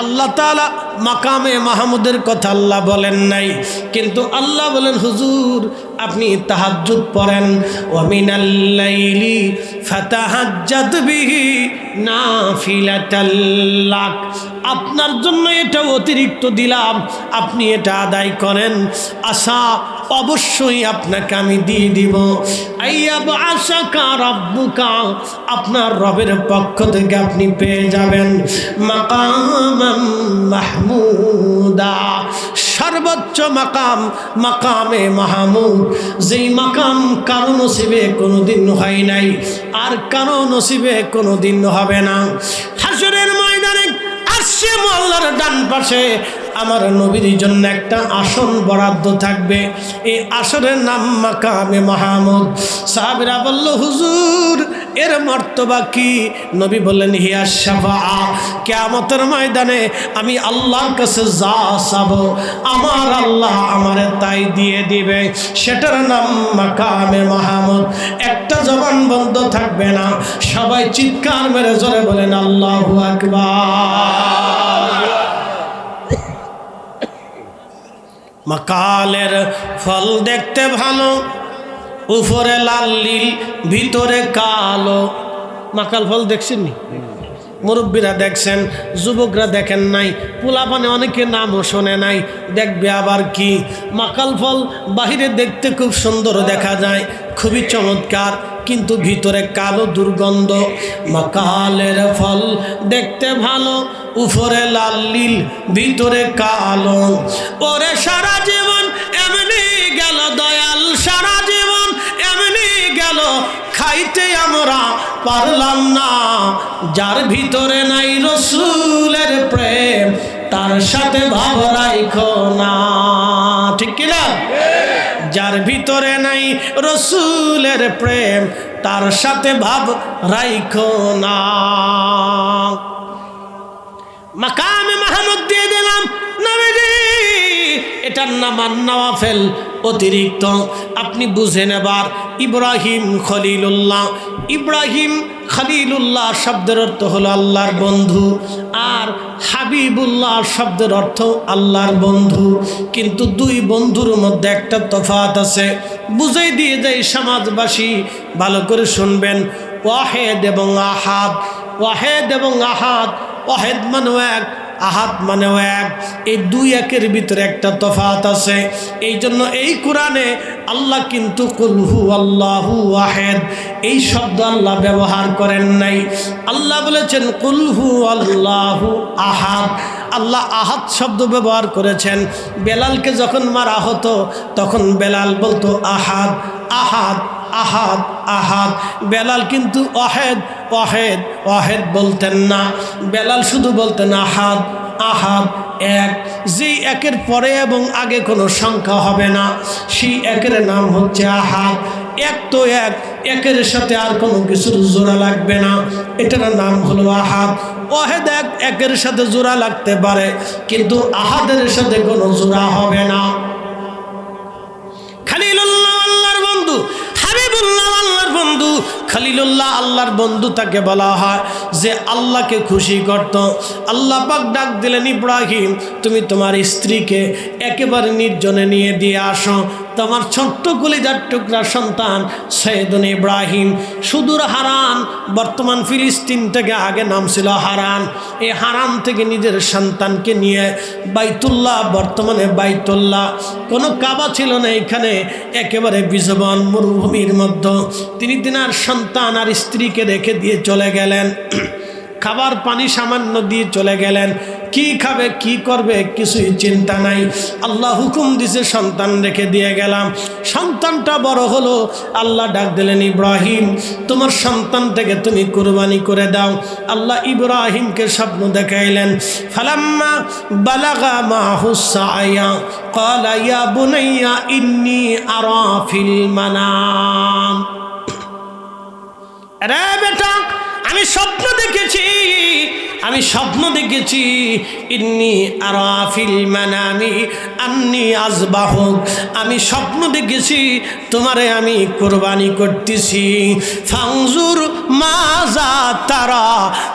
Speaker 1: আল্লাহ তাআলা মাকামে মাহমুদের কথা আল্লাহ বলেন নাই, কিন্তু আল্লাহ বলেন হুজুর আপনি তাহাজ্জুদ পড়েন। ওয়া মিনাল লাইলি ফাতাহাজ্জাদ বিহি নাফিলাতাল লাক, আপনার জন্য এটা অতিরিক্ত দিলাম, আপনি এটা আদায় করেন, আশা অবশ্যই আপনাকে আমি দিয়ে দিব। আইয়াব আশাকা রাব্বুকা, আপনার রবের পক্ষ থেকে আপনি পেয়ে যাবেন মাকামাম মাহমুদা, সর্বোচ্চ মাকাম, মাকামে মাহমুদ, যেই মাকাম কারো নসিবে কোনোদিন হয় নাই, আর কারো নসিবে কোনোদিন হবে না। হাসরের ময়দানে আরশে আল্লাহর ডান পাশে আমার নবীর জন্য একটা আসন বরাদ্দ থাকবে, এই আসনের নাম মাকামে মাহমুদ। সাহাবীরা বলল হুজুর এর মর্তবা কি? নবী বললেন হিয়া শাফাআ, কিয়ামতের ময়দানে আমি আল্লাহর কাছে যা চাবো আমার আল্লাহ আমারে তাই দিয়ে দিবে, সেটার নাম মাকামে মাহমুদ। একটা জবান বন্ধ থাকবে না, সবাই চিৎকার মেরে জোরে বলেন আল্লাহু আকবার। মাকালের ফল দেখতে ভালো, উপরে লাল নীল ভিতরে কালো। মাকাল ফল দেখছেন নি? মুরব্বীরা দেখছেন, যুবকরা দেখেন নাই, পোলাপানে অনেকে নামও শোনে নাই, দেখবে আবার কি। মাকাল ফল বাহিরে দেখতে খুব সুন্দর দেখা যায়, খুবই চমৎকার, কিন্তু ভিতরে কালো দুর্গন্ধ। মাকালের ফল দেখতে ভালো, উপরে লাল নীল ভিতরে কালো। ওরে সারা জীবন এমনি গেল দয়াল, সারা জীবন এমনি গেল, খাইতে আমরা পারলাম না। যার ভিতরে নাই রসুলের প্রেম, তার সাথে ভাব রাইখো না, ঠিক কিনা? যার ভিতরে নাই রসুলের প্রেম, তার সাথে ভাব রাইখো না। মাকামে মাহমুদ দিয়ে দিলাম নবীজি, এটার নাম নওয়াফেল, অতিরিক্ত। আপনি বুঝেন এবার। ইব্রাহিম খলিলুল্লাহ, ইব্রাহিম খলিলুল্লাহ শব্দের অর্থ হলো আল্লাহর বন্ধু, আর হাবিবুল্লাহ শব্দের অর্থ আল্লাহর বন্ধু। কিন্তু দুই বন্ধুর মধ্যে একটা তফাৎ আছে, বুঝাই দিয়ে যায় সমাজবাসী, ভালো করে শুনবেন। ওয়াহেদ এবং আহাদ, ওয়াহেদ এবং আহাদ, ওয়াহেদ মানে এক, আহাদ মানেও এক, এই দুই একের ভিতরে একটা তফাৎ আছে। এই জন্য এই কোরআনে আল্লাহ কিন্তু কুল হু আল্লাহু ওয়াহেদ এই শব্দ আল্লাহ ব্যবহার করেন নাই। আল্লাহ বলেছেন কুল হু আল্লাহু আহাদ, আল্লাহ আহাদ শব্দ ব্যবহার করেছেন। বেলালকে যখন মারা হতো তখন বেলাল বলতো আহাদ আহাদ আহাদ আহাদ, বেলাল কিন্তু ওয়াহেদ ওয়াহেদ ওয়াহেদ বলতেন না, বেলাল শুধু বলতেন আহাদ আহাদ এক। যেই একের পরে এবং আগে কোনো সংখ্যা হবে না, সেই একের নাম হচ্ছে আহাদ। এক তো এক, একের সাথে আর কোনো কিছুর জোড়া লাগবে না, এটার নাম হলো আহাদ। ওয়াহেদ এক, একের সাথে জোড়া লাগতে পারে, কিন্তু আহাদের সাথে কোনো জোড়া হবে না। খলিলুল্লাহ আল্লাহর বন্ধু, হাবিবুল্লাহ আল্লাহর বন্ধু। খলিলুল্লাহ আল্লাহর বন্ধু তাকে বলা হয় যে আল্লাহকে খুশি করত। আল্লাহ পাক ডাক দিলেন ইব্রাহিম, তুমি তোমার স্ত্রীকে একেবারে নির্জনে নিয়ে দিয়ে আসো, তোমার ছোট্ট কলিজার টুকরা সন্তান সৈয়দুন ইব্রাহিম সুদূর হারান, বর্তমান ফিলিস্তিন থেকে আগে নাম ছিল হারান, এই হারান থেকে নিজের সন্তানকে নিয়ে বাইতুল্লাহ, বর্তমানে বাইতুল্লাহ, কোনো কাবা ছিল না এখানে, একেবারে বিজবন মরুভূমির মধ্যে তিনি তিনার সন্তান আর স্ত্রীকে রেখে দিয়ে চলে গেলেন। খাবার পানি সামান্য দিয়ে চলে গেলেন। কি খাবে কি করবে কিছুই চিন্তা নাই। আল্লাহ হুকুম দিছে সন্তান রেখে দিয়ে গেলাম। সন্তানটা বড় হলো, আল্লাহ ডাক দিলেন ইব্রাহিম তোমার সন্তানটাকে তুমি কুরবানি করে দাও। আল্লাহ ইব্রাহিমকে স্বপ্ন দেখাইলেন। ফালাম্মা বালাগা মাহু সায়া ক্বালা ইয়া বুনাইয়া ইন্নী আরা ফিল মানাম, রে বেটা আমি স্বপ্ন দেখেছি, আমি স্বপ্ন দেখেছি ইন্নী আরা ফিল মানামি আন্নী আযবাহুক, আমি স্বপ্ন দেখেছি তোমারে আমি কুরবানি করতেছি। ফাংজুর মাজা তারা,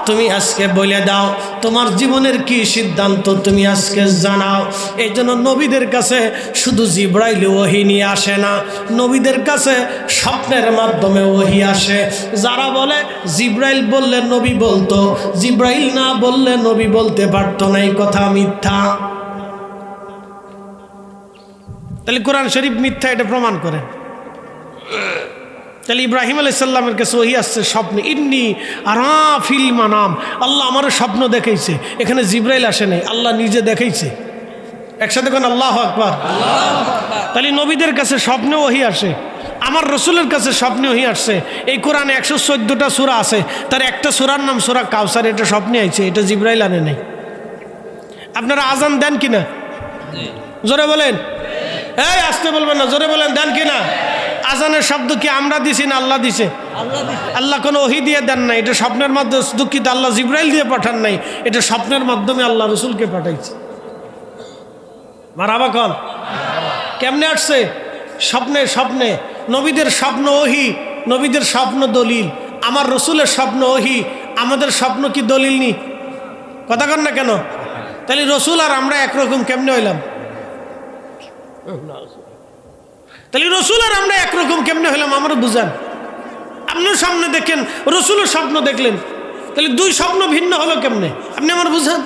Speaker 1: তুমি আজকে বলে দাও তোমার জীবনের কি সিদ্ধান্ত, তুমি আজকে জানাও। এই জন্য নবীদের কাছে শুধু জিবরাইল ওহী নিয়ে আসে না, নবীদের কাছে স্বপ্নের মাধ্যমে ওহী আসে। যারা বলে জিবরাইল বললে নবী বলতো, জিবরাইল না বললে নবী বলতে পারতো না, এই কথা মিথ্যা। তাহলে কোরআন শরীফ মিথ্যা, এটা প্রমাণ করে। তাহলে ইব্রাহিম আলাইহিস সালামের কাছে ওহী আসছে স্বপ্নে, ইন্নী আরা ফিল মানাম, আল্লাহ আমারও স্বপ্ন দেখাইছে। এখানে জিবরাইল আসে নাই, আল্লাহ নিজে দেখাইছে। একসাথে কোন আল্লাহু আকবার। তাহলে নবীদের কাছে স্বপ্নে ওহী আসে, আমার রসুলের কাছে স্বপ্নে ওহী আসছে। এই কোরআনে 114টা সূরা আছে, তার একটা সূরার নাম সূরা কাউসার, এটা স্বপ্নে আইছে, এটা জিবরাইল আনে নাই। আপনারা আজান দেন কিনা? জোরে বলেন, এই আসতে বলবেন না, জোরে বলেন দেন কিনা? আজানের শব্দ কি আমরা দিছি না আল্লাহ দিছে? আল্লাহ কোনো ওহী দিয়ে দেন নাই, এটা স্বপ্নের মাধ্যমে, দুঃখিত আল্লাহ জিবরাইল দিয়ে পাঠান নাই, এটা স্বপ্নের মাধ্যমে আল্লাহ রসুলকে পাঠাইছে। মারাবা কন কেমনে আসছে? স্বপ্নে। স্বপ্নে নবীদের স্বপ্ন ওহী, নবীদের স্বপ্ন দলিল। আমার রসুলের স্বপ্ন ওহী, আমাদের স্বপ্ন কি দলিল নি? কথা কন না কেন? তাহলে রসুল আর আমরা একরকম কেমনে হইলাম? তাহলে রসুল আর আমরা একরকম কেমনে হইলাম? আমরা বুঝান। আপনার সামনে দেখেন রসুলের স্বপ্ন দেখলেন, তাহলে দুই স্বপ্ন ভিন্ন হলো কেমনে? আপনি আমার বুঝান।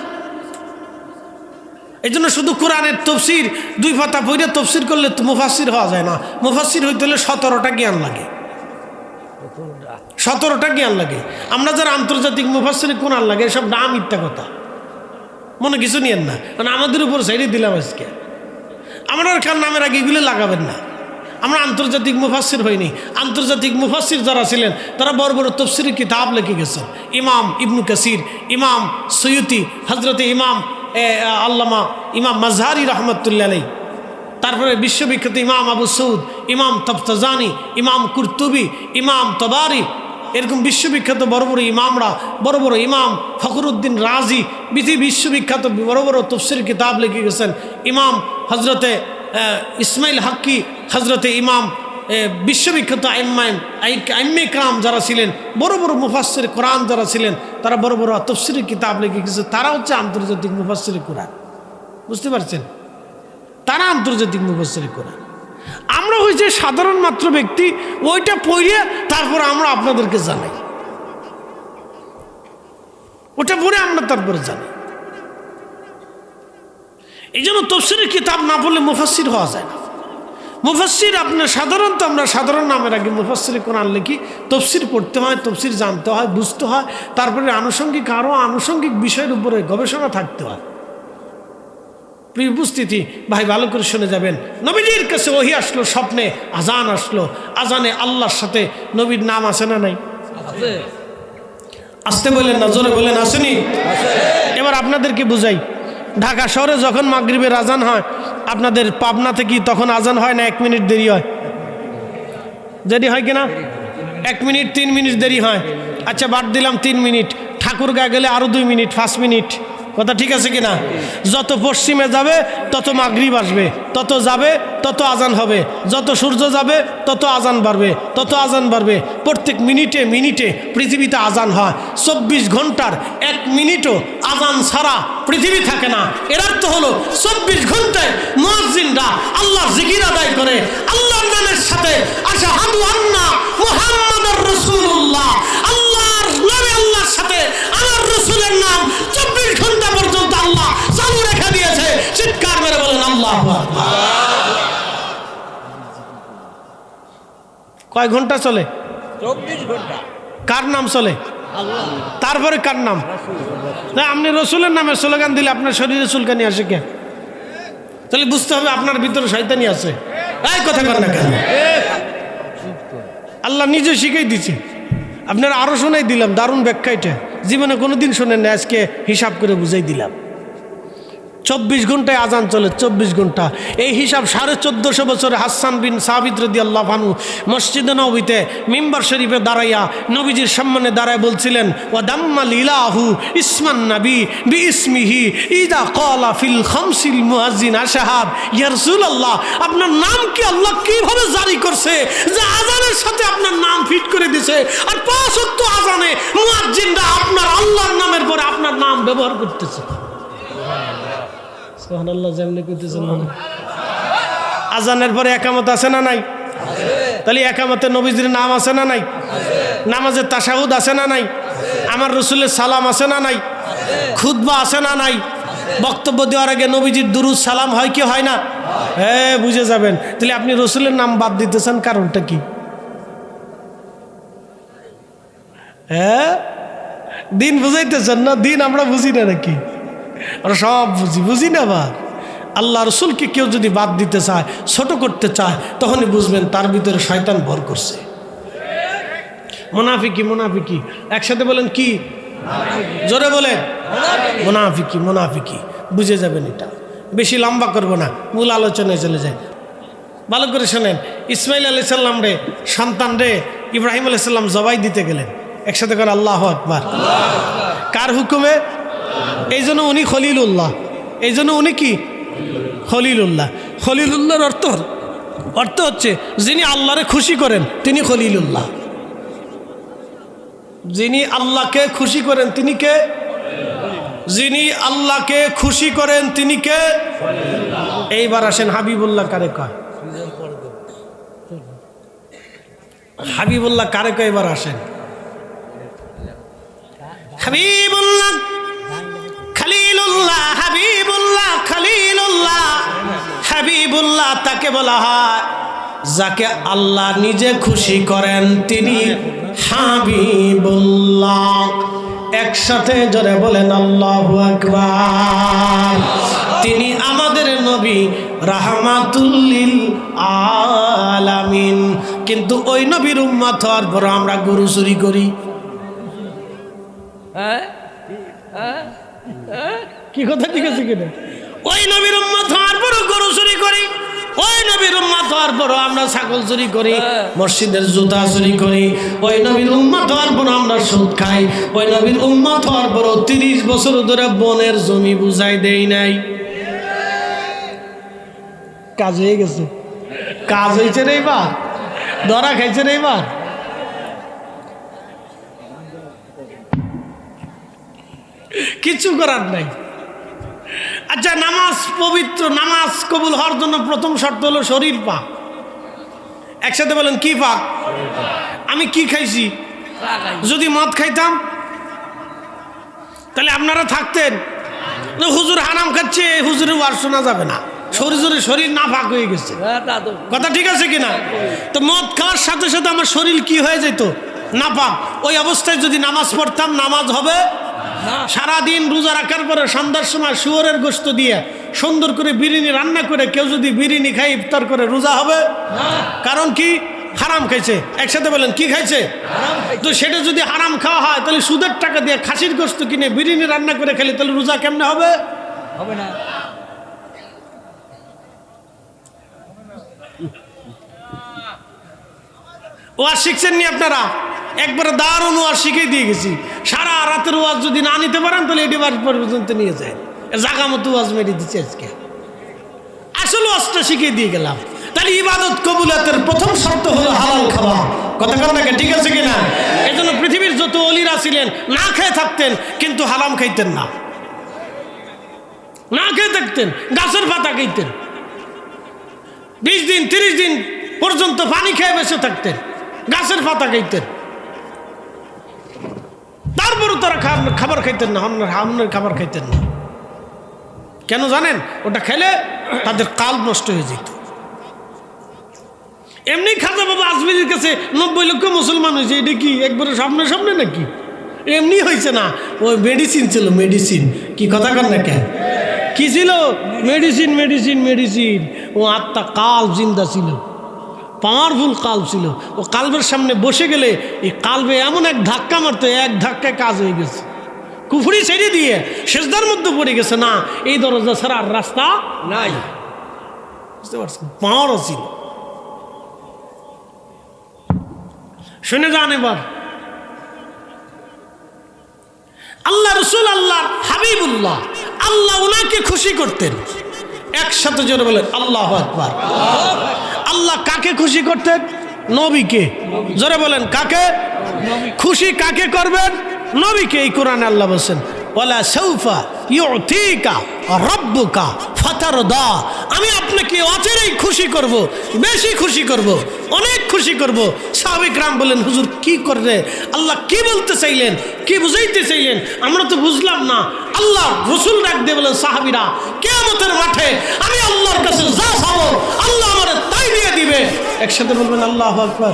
Speaker 1: এই জন্য শুধু কোরআনের তফসির দুই পাতা বইটা তফসির করলে তো মুফাসসির হওয়া যায় না। মুফাসসির হইতে হলে 17টা জ্ঞান লাগে, 17টা জ্ঞান লাগে। আমরা যারা আন্তর্জাতিক মুফাসসির কোরআন লাগে, এসব নাম মিথ্যা কথা, মনে কিছু নিয়েন না, কারণ আমাদের উপর সাইডে দিলাম আজকে। আমরা কার নামের আগে এগুলো লাগাবেন না। আমরা আন্তর্জাতিক মুফাসসির হইনি। আন্তর্জাতিক মুফাসসির যারা ছিলেন তারা বড় বড় তফসিরের কিতাব লিখে গেছেন। ইমাম ইবনু কাসির, ইমাম সৈয়ুতি, হজরতে ইমাম আল্লামা ইমাম মাজহারি রহমতুল্লাহ আলাইহি, তারপরে বিশ্ববিখ্যাত ইমাম আবু সৌদ, ইমাম তফতাজানি, ইমাম কুরতুবি, ইমাম তবারি, এরকম বিশ্ববিখ্যাত বড় বড় ইমামরা, বড় বড় ইমাম ফখরুদ্দিন রাজি, বিশ্ববিখ্যাত বড় বড় তফসির কিতাব লিখে গেছেন। ইমাম হজরতে ইসমাইল হাক্কি, হজরতে ইমাম বিশ্ববিখ্যাত আইম্মে ইকরাম যারা ছিলেন, বড় বড় মুফাসসির কোরআন যারা ছিলেন, তারা বড় বড় তফসিরের কিতাব লিখে গেছে। তারা হচ্ছে আন্তর্জাতিক মুফাসসির কোরআন। বুঝতে পারছেন? তারা আন্তর্জাতিক মুফাসসির কোরআন। আমরা হয়েছে সাধারণ মাত্র ব্যক্তি, ওইটা পড়ে তারপর আমরা আপনাদেরকে জানাই, ওটা পড়ে আমরা তারপরে জানাই। এই জন্য তফসিরের কিতাব না পড়লে মুফাসসির হওয়া যায় না। মুফাসসির আপনার সাধারণত আমরা সাধারণ নামের আগে মুফাসসির কোরআন লিখি, তফসির পড়তে হয়, তফসির জানতে হয়, বুঝতে হয়, তারপরে আনুষঙ্গিক আরও আনুষঙ্গিক বিষয়ের উপরে গবেষণা থাকতে হয়। প্রিয় উপস্থিতি, ভাই ভালো করে শুনে যাবেন। নবীজির কাছে ওহী আসলো স্বপ্নে, আজান আসলো। আজানে আল্লাহর সাথে নবীর নাম আছে না নাই? আসতে বলেন না, জোরে বলেন আসেনি? এবার আপনাদেরকে বুঝাই। ঢাকা শহরে যখন মাগরিবের আজান হয়, আপনাদের পাবনা থেকে তখন আজান হয় না 1 মিনিট দেরি হয়? দেরি হয় কিনা? 1 মিনিট 3 মিনিট দেরি হয়। আচ্ছা বাদ দিলাম 3 মিনিট, ঠাকুরগাঁ গেলে আরও 2 মিনিট, 5 মিনিট। কথা ঠিক আছে কিনা? যত পশ্চিমে যাবে তত মাগরিব আসবে, তত যাবে তত আজান হবে, যত সূর্য যাবে তত আজান বাড়বে, তত আজান বাড়বে। প্রত্যেক মিনিটে মিনিটে পৃথিবীতে আজান হয়। 24 ঘন্টার 1 মিনিটও আজান ছাড়া পৃথিবী থাকে না। এর অর্থ হলো 24 ঘন্টায় মুয়াজ্জিনরা আল্লাহর জিকির আদায় করে, আল্লাহর নামের সাথে আশহাদু আন্না মুহাম্মাদুর রাসূলুল্লাহ, আল্লাহর নামে আল্লাহর সাথে আমার রাসূলের নাম 24 ঘন্টা পর্যন্ত আল্লাহ চালু রেখে দিয়েছে। চিৎকার মেরে বলেন আল্লাহু আকবার। কয় ঘন্টা চলে?
Speaker 2: 24 ঘন্টা।
Speaker 1: কার নাম চলে?
Speaker 2: আল্লাহ।
Speaker 1: তারপরে কার নাম? না, আপনি রসুলের নামে স্লোগান দিলে আপনার শরীরে চুলকানি আসে কে? তাহলে বুঝতে হবে আপনার ভিতরে শয়তানি আছে। এই কথা কর না কেন? আল্লাহ নিজে শিখাই দিচ্ছে, আপনারা আরো শোনাই দিলাম। দারুণ ব্যাখ্যা, এটা জীবনে কোনোদিন শোনেন না, আজকে হিসাব করে বুঝাই দিলাম। 24 ঘন্টায় আজান চলে, 24 ঘন্টা। এই হিসাব 1450 বছরে হাসান বিন সাবিত রাদিয়াল্লাহু আনহু মসজিদে নববীতে মিম্বার শরীফে দাঁড়াইয়া নবীজির সম্মানে দাঁড়ায় বলছিলেন, ওয়া দাম্মাল ইলাহু ইসমান নবী বি ইসমিহি ইদা ক্বালা ফিল খামসিল মুয়াজ্জিন আশহাদ। ইয়া রাসূলুল্লাহ, আপনার নাম কি আল্লাহ কিভাবে জারি করছে যে আজানের সাথে আপনার নাম ফিট করে দিয়েছে, আর 5 ওয়াক্ত আজানে মুয়াজ্জিনরা আপনার আল্লাহর নামের পরে আপনার নাম ব্যবহার করতেছে। সুবহানাল্লাহ, যেমনি কইতেছেন না। আজানের পরে একামত আছে না নাই? তাহলে একামতে নবীজির নাম আছে না নাই? নামাজের তাশাহুদ আছে না নাই? আমার রাসূলের সালাম আছে না নাই? খুতবা আছে না নাই? বক্তব্য দেওয়ার আগে নবীজির দুরূদ সালাম হয় কি হয় না? হ্যাঁ, বুঝে যাবেন। তাহলে আপনি রাসূলের নাম বাদ দিতেছেন, কারণটা কি? হ্যাঁ, দিন বুঝাইতেছেন না? দিন আমরা বুঝি না নাকি? আমরা সব বুঝি না। আবার আল্লাহ রসুলকে কেউ যদি বাদ দিতে চায়, ছোট করতে চায়, তখনই বুঝবেন তার ভিতরে শয়তান ভর করছে। মুনাফিকি, মুনাফিকি একসাথে বলেন কি? জোরে বলেন মুনাফিকি, মুনাফিকি। বুঝে যাবেন। এটা বেশি লম্বা করবো না, মূল আলোচনায় চলে যায়। ভালো করে শোনেন। ইসমাইল আলাইহিস সালাম রে, সন্তান রে ইব্রাহিম আলাইহিস সালাম জবাই দিতে গেলেন। একসাথে করে আল্লাহু আকবার। কার হুকুমে? এই জন্য উনি খলিলুল্লাহ। এই জন্য উনি কি? খলিলুল্লাহ। খলিলুল্লাহর অর্থ হচ্ছে যিনি আল্লাহরে খুশি করেন তিনি খলিলুল্লাহ। যিনি আল্লাহকে খুশি করেন তিনি কে? যিনি আল্লাহকে খুশি করেন তিনি কে? এইবার আসেন, হাবিবুল্লাহ কারে কয়? হাবিবুল্লাহ কারে কয়? এবার আসেন। হাবিবুল্লাহ, খলিলুল্লাহ, হাবিবুল্লাহ, খলিলুল্লাহ। হাবিবুল্লাহ তাকে বলা হয় যাকে আল্লাহ নিজে খুশি করেন তিনি হাবিবুল্লাহ। একসাথে জোরে বলেন আল্লাহু আকবার। তিনি আমাদের নবী রাহমাতুল লিল আলামিন। কিন্তু ওই নবীর উম্মত হওয়ার পর আমরা গরু চুরি করি। কি কথা? ঠিক আছে কিনা? ওই নবীর উম্মত হওয়ার পর গরু চুরি করি। ওই নবীর উম্মত হওয়ার পর আমরা ছাগল চুরি করি, মসজিদের জুতা চুরি করি। ওই নবীর উম্মত হওয়ার পর আমরা সুদ খাই। ওই নবীর উম্মত হওয়ার পর 30 বছর ধরে বনের জমি বুঝাই দেই নাই। কাজ হয়ে গেছে, কাজ হয়েছে রে। এবার ধরা খাইছে রে। এবার কিছু করার নাই। আচ্ছা, নামাজ পবিত্র, নামাজ কবুল হওয়ার জন্য প্রথম শর্ত হলো শরীর পাক। একসাথে বলেন কি পাক? আমি কি খাইছি? যদি মদ খাইতাম তাহলে আপনারা থাকতেন। হুজুর হারাম খাচ্ছে, হুজুরের ওয়াজ শোনা যাবে না। শরীর না পাক হয়ে গেছে। কথা ঠিক আছে কিনা? তো মদ খাওয়ার সাথে সাথে আমার শরীর কি হয়ে যেত? না পাক। ওই অবস্থায় যদি নামাজ পড়তাম, নামাজ হবে। সারাদিন রোজা রাখার পরে সন্ধ্যার সময় শুয়োরের গোশত দিয়ে সুন্দর করে বিরিয়ানি রান্না করে কেউ যদি বিরিয়ানি খাই, ইফতার করে, রোজা হবে? কারণ কি? হারাম খাইছে। একসাথে বলেন কি খাইছে? তো সেটা যদি হারাম খাওয়া হয়, তাহলে সুদের টাকা দিয়ে খাসির গোশত কিনে বিরিয়ানি রান্না করে খেলে তাহলে রোজা কেমনে হবে? হবে না। ওয়াজ শিখছেন নি আপনারা? একবারে দারুণ ওয়াজ শিখিয়ে দিয়ে গেছি। সারা রাতের ওয়াজ যদি না নিতে পারেন তাহলে এটি বার পর্যন্ত নিয়ে যায়। জাগা মতো ওয়াজ মেরে দিচ্ছে আজকে। আসল ওয়াজটা শিখিয়ে দিয়ে গেলাম। তাহলে ইবাদত কবুলাতের প্রথম শর্ত হলো হালাল খাওয়া। কথা কথা ঠিক আছে কিনা? এই জন্য পৃথিবীর যত অলিরা ছিলেন না খেয়ে থাকতেন, কিন্তু হারাম খাইতেন না। না খেয়ে থাকতেন, গাছের পাতা খাইতেন। 20 দিন 30 দিন পর্যন্ত পানি খেয়ে বেঁচে থাকতেন, গাছের পাতা খাইতেন। তারপরও তারা খাবার খাইতেন না, অন্যের খাবার খাইতেন না। কেন জানেন? ওটা খেলে তাদের কাল্ব নষ্ট হয়ে যেত। এমনি খাজা বাবা আজমিরের কাছে 90 লক্ষ মুসলমান হয়েছে। এটা কি একবারে সামনে সামনে নাকি? এমনি হয়েছে না, ওই মেডিসিন ছিল। মেডিসিন কি কথা কর না কেন? কি ছিল? Medicine, medicine, medicine. ও আত্মা কাল্ব জিন্দা ছিল, পাওয়ারফুল কাল্ব ছিল। ও কাল্বের সামনে বসে গেলে এই কাল্বে এমন এক ধাক্কা মারতো, এক ধাক্কায় কাজ হয়ে গেছে। কুফরি ছেড়ে দিয়ে সিজদার মধ্যে পড়ে গেছে, না এই দরজা ছাড়া আর রাস্তা নাই। বুঝতে পারছেন? পাওয়ারও ছিল। শুনে যান এবার, আল্লাহ রসুল, আল্লাহর হাবিবুল্লাহ, আল্লাহ উনাকে খুশি করতেন। একসাথে জোরে বলেন আল্লাহু আকবার। আল্লাহ কাকে খুশি করতেন? নবীকে। জোরে বলেন কাকে খুশি, কাকে করবেন? নবীকে। এই কোরআনে আল্লাহ বলেন ওয়ালা সাউফা ইউতিকা রাব্বুকা ফাতারদা, আমি আপনাকে অচিরেই খুশি করব, বেশি খুশি করব, অনেক খুশি করব। সাহাবায়ে কেরাম বলেন হুজুর কি করবে, আল্লাহ কি বলতে চাইলেন, কি বুঝাইতে চাইলেন, আমরা তো বুঝলাম না। আল্লাহ রাসূল ডাক দিয়ে বলেন সাহাবীরা, কিয়ামতের মাঠে আমি আল্লাহর কাছে যা চাবো আল্লাহ আমারে তাই দিয়ে দিবে। একসাথে বলবেন আল্লাহু আকবার।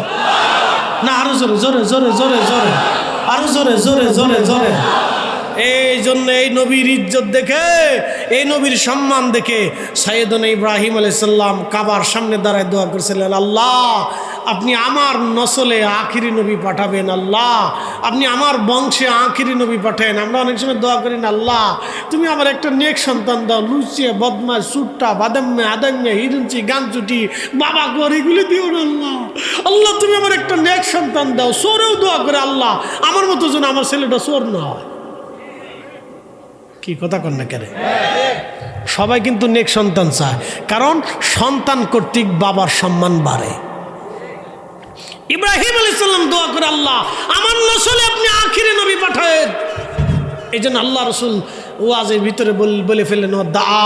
Speaker 1: না আরো জোরে জোরে জোরে জোরে জোরে, আরো জোরে জোরে জোরে জোরে। এই জন্য এই নবীর ইজ্জত দেখে, এই নবীর সম্মান দেখে সাইয়েদনা ইব্রাহিম আলাইহিস সালাম কাবার সামনে দাঁড়ায় দোয়া করেছিলেন, আল্লাহ আপনি আমার নসলে আখিরি নবী পাঠাবেন, আল্লাহ আপনি আমার বংশে আখিরি নবী পাঠাবেন। আমরা অনেক সময় দোয়া করি না, আল্লাহ তুমি আমার একটা নেক সন্তান দাও, লুচিয়ে বদমাশ সুট্টা বাদাম্যে আদাম্যে হিরুঞ্চি গানচুটি বাবা কর এগুলি দিও না, আল্লাহ আল্লাহ তুমি আমার একটা নেক সন্তান দাও। চোরেও দোয়া করে আল্লাহ আমার মতো যেন আমার ছেলেটা চোর না হয়। কি কথা কন না কেন? সবাই কিন্তু নেক সন্তান চায়, কারণ সন্তান কর্তৃক বাবার সম্মান বাড়ে। ইব্রাহিম আলাইহিস সালাম দোয়া করে আল্লাহ আমার নসলে আপনি আখিরি নবী পাঠায়েন। এই জন্য আল্লাহ রসুল ওয়াজের ভিতরে বলে ফেললেন দা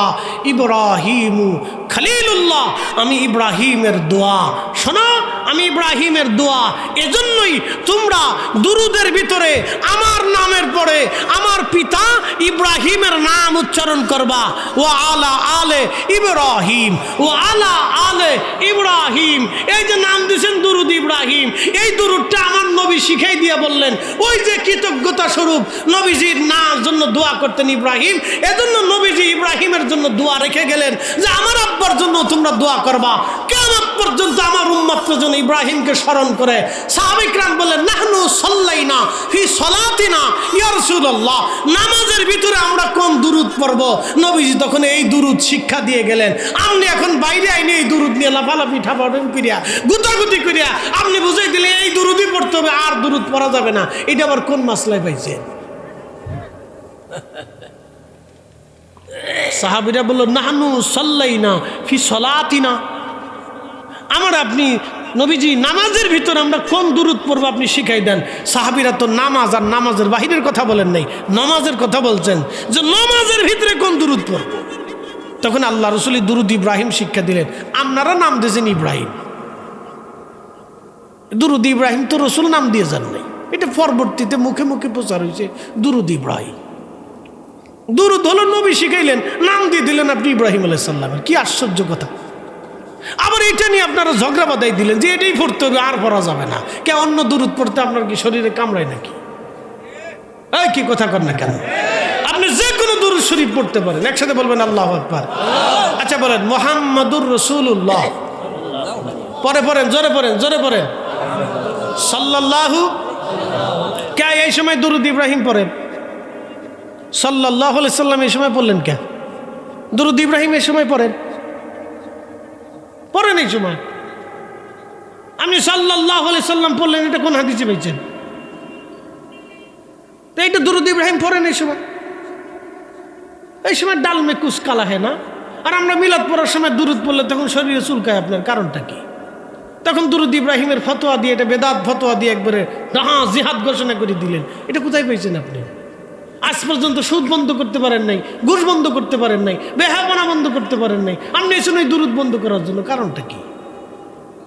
Speaker 1: ইব্রাহিমু খলিলুল্লাহ, আমি ইব্রাহিমের দোয়া শোনো, আমি ইব্রাহিমের দোয়া। এজন্যই তোমরা দুরুদের ভিতরে আমার নামের পরে আমার পিতা ইব্রাহিমের নাম উচ্চারণ করবা, ও আলা আলে ইব্রাহিম, ও আলা আলে ইব্রাহিম। এই যে নাম দিয়েছেন দুরুদ ইব্রাহিম, এই দুরুদটা আমার নবী শিখাই দিয়ে বললেন, ওই যে কৃতজ্ঞতা স্বরূপ নবীজির নাম জন্য দোয়া করতেন ইব্রাহিম, এজন্য নবীজি ইব্রাহিমের জন্য দোয়া রেখে গেলেন যে আমার আব্বার জন্য তোমরা দোয়া করবা। কিয়ামত পর্যন্ত আমার উম্মত যেন ইব্রাহিমকে স্মরণ করে। সাহাবায়ে কেরাম বলেন নাহনু সাল্লাইনা ফি সলাতিনা ইয়া রাসূলুল্লাহ, নামাজের ভিতরে আমরা কোন দুরুদ পড়ব? নবীজি তখন এই দুরুদ শিক্ষা দিয়ে গেলেন। আপনি এখন বাইরে আইনে এই দুরুদ নিয়ে লাফালাফি ঠাপাঠাপি করিয়া গুতাগুতি করিয়া আপনি বুঝাই দিলে এই দুরুদই পড়তে হবে, আর দুরুদ পড়া যাবে না। এটা আবার কোন মাসলায় পাইছেন? সাহাবীরা বলল নাহনু সাল্লাইনা ফি সলাতিনা, আমার আপনি নবীজি নামাজের ভিতর আমরা কোন দুরুদ পড়ব আপনি শিখাই দেন। সাহাবীরা তো নামাজ আর নামাজের বাহিরের কথা বলেন নাই, নামাজের কথা বলছেন যে নামাজের ভিতরে কোন দুরুদ পড়ব। তখন আল্লাহ রাসূল দুরুদ ইব্রাহিম শিক্ষা দিলেন। আপনারা নাম দিয়েছেন ইব্রাহিম, দুরুদ ইব্রাহিম তো রাসূল নাম দিয়ে যান নাই, এটা পরবর্তীতে মুখে মুখে প্রচার হয়েছে দুরুদ ইব্রাহিম। দুরুদ হলো নবী শিখাইলেন, নাম দিয়ে দিলেন আপনি ইব্রাহিম আলাইহিস সালামের। কি আশ্চর্য কথা! আবার এটা নিয়ে আপনারা ঝগড়া বাঁধাই দিলেন যে এটাই পড়তে হবে, আর পড়া যাবে না। কে অন্য দুরুদ পড়তে আপনার কি শরীরে কামড়ায় নাকি? এই কি কথা কর না কেন? আপনি যে কোনো দুরুদ শরীফ পড়তে পারেন। একসাথে বলবেন আল্লাহু আকবার। আচ্ছা বলেন মুহাম্মাদুর রাসূলুল্লাহ, পরে পড়েন, জোরে পড়েন, জোরে পড়েন সাল্লাল্লাহু। কে এই সময় দুরুদ ইব্রাহিম পড়েন? সাল্লাল্লাহু আলাইহি সাল্লাম এই সময় পড়লেন কে? দুরুদ ইব্রাহিম এই সময় পড়েন, পড়েন এই সময়। আপনি সাল্লাল্লাহু আলাইহি সাল্লাম পড়লেন, এটা কোন হাদিসে পেয়েছেন? তো এইটা দুরুদ ইব্রাহিম পড়েন এই সময়। এই সময় ডাল মে কুছ কালা হে না। আর আমরা মিলাদ পড়ার সময় দুরুদ পড়লে তখন শরীরে চুলকায়, আপনার কারণটা কি? তখন দুরুদ ইব্রাহিমের ফতোয়া দিয়ে, এটা বেদাত ফতোয়া দিয়ে একবারে জিহাদ ঘোষণা করে দিলেন। এটা কোথায় পেয়েছেন আপনি? আজ পর্যন্ত সুদ বন্ধ করতে পারেন নাই, ঘুষ বন্ধ করতে পারেন নাই, বেহাপনা বন্ধ করতে পারেন নাই, আপনি এসে দুরুদ বন্ধ করার জন্য। কারণটা কি?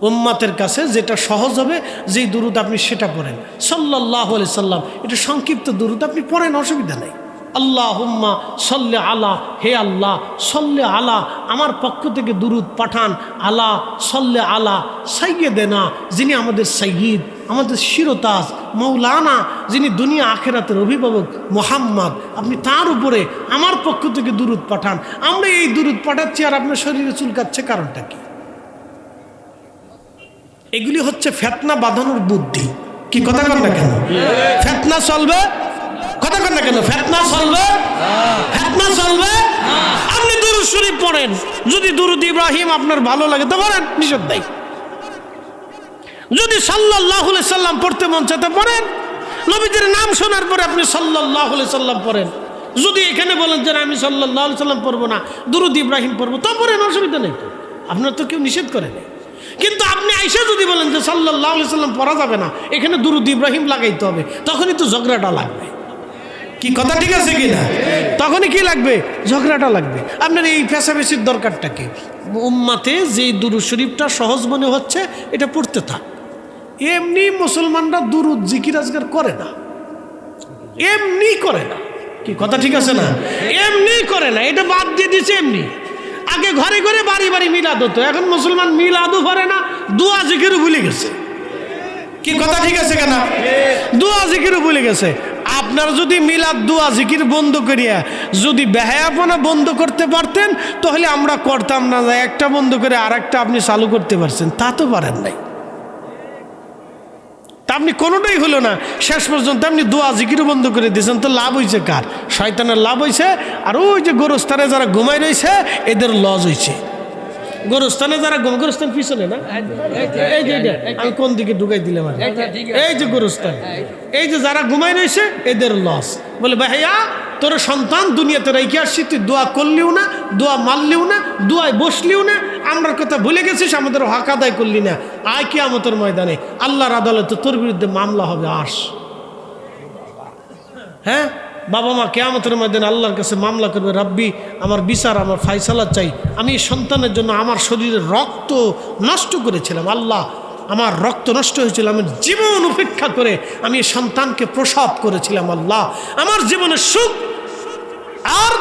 Speaker 1: উম্মতের কাছে যেটা সহজ হবে, যেই দুরুদ আপনি সেটা পড়েন সাল্লাল্লাহু আলাইহি সাল্লাম। এটা সংক্ষিপ্ত দুরুদ, আপনি পড়েন, অসুবিধা নাই। আল্লাহুম্মা সাল্লি আলা, হে আল্লাহ সাল্লি আলা, আমার পক্ষ থেকে দুরুদ পাঠান, আলা সাল্লি আলা সাইয়্যিদিনা, যিনি আমাদের সাইয়্যিদ, আমাদের শিরতাজ, মৌলানা, যিনি দুনিয়া আখেরাতের অভিভাবক, মুহাম্মদ, আপনি তার উপরে আমার পক্ষ থেকে দুরুদ পাঠান। আমরা এই দুরুদ পাঠাচ্ছি আর আপনার শরীরে চুলকাচ্ছে, কারণটা কি? এগুলি হচ্ছে ফিতনা বাঁধানোর বুদ্ধি। কি কথা বল না কেন? ফিতনা চলবে কথা কন না কেন? ফিতনা চলবে, ফিতনা চলবে। আপনি দুরূদ শরীফ পড়েন, যদি দুরূদ ইব্রাহিম আপনার ভালো লাগে তো পড়েন, নিষেধ নাই। যদি সাল্লাল্লাহু আলাইহি সাল্লাম পড়তে মন চাইতে পড়েন, নবীজির নাম শোনার পরে আপনি সাল্লাল্লাহু আলাইহি সাল্লাম পড়েন। যদি এখানে বলেন যে আমি সাল্লাল্লাহু আলাইহি সাল্লাম পড়বো না, দুরূদ ইব্রাহিম পড়বো, তা পড়েন, অসুবিধা নেই তো, আপনার তো কেউ নিষেধ করেনি। কিন্তু আপনি আইসা যদি বলেন যে সাল্লাল্লাহু আলাইহি সাল্লাম পড়া যাবে না, এখানে দুরূদ ইব্রাহিম লাগাইতে হবে, তখনই তো ঝগড়াটা লাগবে। কি কথা ঠিক আছে কি না? তখনই কি লাগবে? ঝগড়াটা লাগবে। আপনার এই পেশাবেশির দরকারটা কি? উম্মাতে যে দুরূদ শরীফটা সহজ মনে হচ্ছে এটা পড়তে থাক। এমনি মুসলমানরা দুরূদ জিকির আজকাল করে না, এমনি করে না। কি কথা ঠিক আছে না? এমনি করে না, এটা বাদ দিয়ে দিচ্ছে। এমনি আগে ঘরে ঘরে বাড়ি বাড়ি মিলাদ হতো, এখন মুসলমান মিলাদও করে না, দোয়া জিকিরও ভুলে গেছে। কি কথা ঠিক আছে কেন? দোয়া জিকিরও ভুলে গেছে। আপনারা যদি মিলাদ দোয়া জিকির বন্ধ করিয়া যদি বেহায়াপনা বন্ধ করতে পারতেন, তাহলে আমরা করতাম না। একটা বন্ধ করে আর একটা আপনি চালু করতে পারছেন, তা তো পারেন নাই। তা আপনি কোনোটাই হলো না, শেষ পর্যন্ত আপনি দোয়া জিকিরও বন্ধ করে দিয়েছেন। তো লাভ হয়েছে কার? শয়তানের লাভ হয়েছে। আর ওই যে গোরস্থানে যারা ঘুমাই রয়েছে এদের লজ হয়েছে। গোরস্থানে যারা গোরস্থান পিছনে না, এই যে আমি কোন দিকে ঢুকাই দিলাম, এই যে গোরস্থান, এই যে যারা ঘুমাই রয়েছে এদের লস। বলে ভাইয়া তোর সন্তান দুনিয়াতে রেখে আসছি, তুই দোয়া করলিও না, দোয়া মারলিও না, দোয়ায় বসলিও না, আমরার কথা ভুলে গেছিস, আমাদের হক আদায় করলি না। আয় কিয়ামতের ময়দানে আল্লাহর আদালতে তোর বিরুদ্ধে মামলা হবে, আস। হ্যাঁ, বাবা মা কিয়ামতের ময়দানে আল্লাহর কাছে মামলা করবে, রাব্বি আমার বিচার, আমার ফায়সালা চাই। আমি সন্তানের জন্য আমার শরীরের রক্ত নষ্ট করেছিলাম, আল্লাহ আমার রক্ত নষ্ট হয়েছিল, আমার জীবন উপেক্ষা করে আমি সন্তানকে প্রসব করেছিলাম, আল্লাহ আমার জীবনের সুখ আর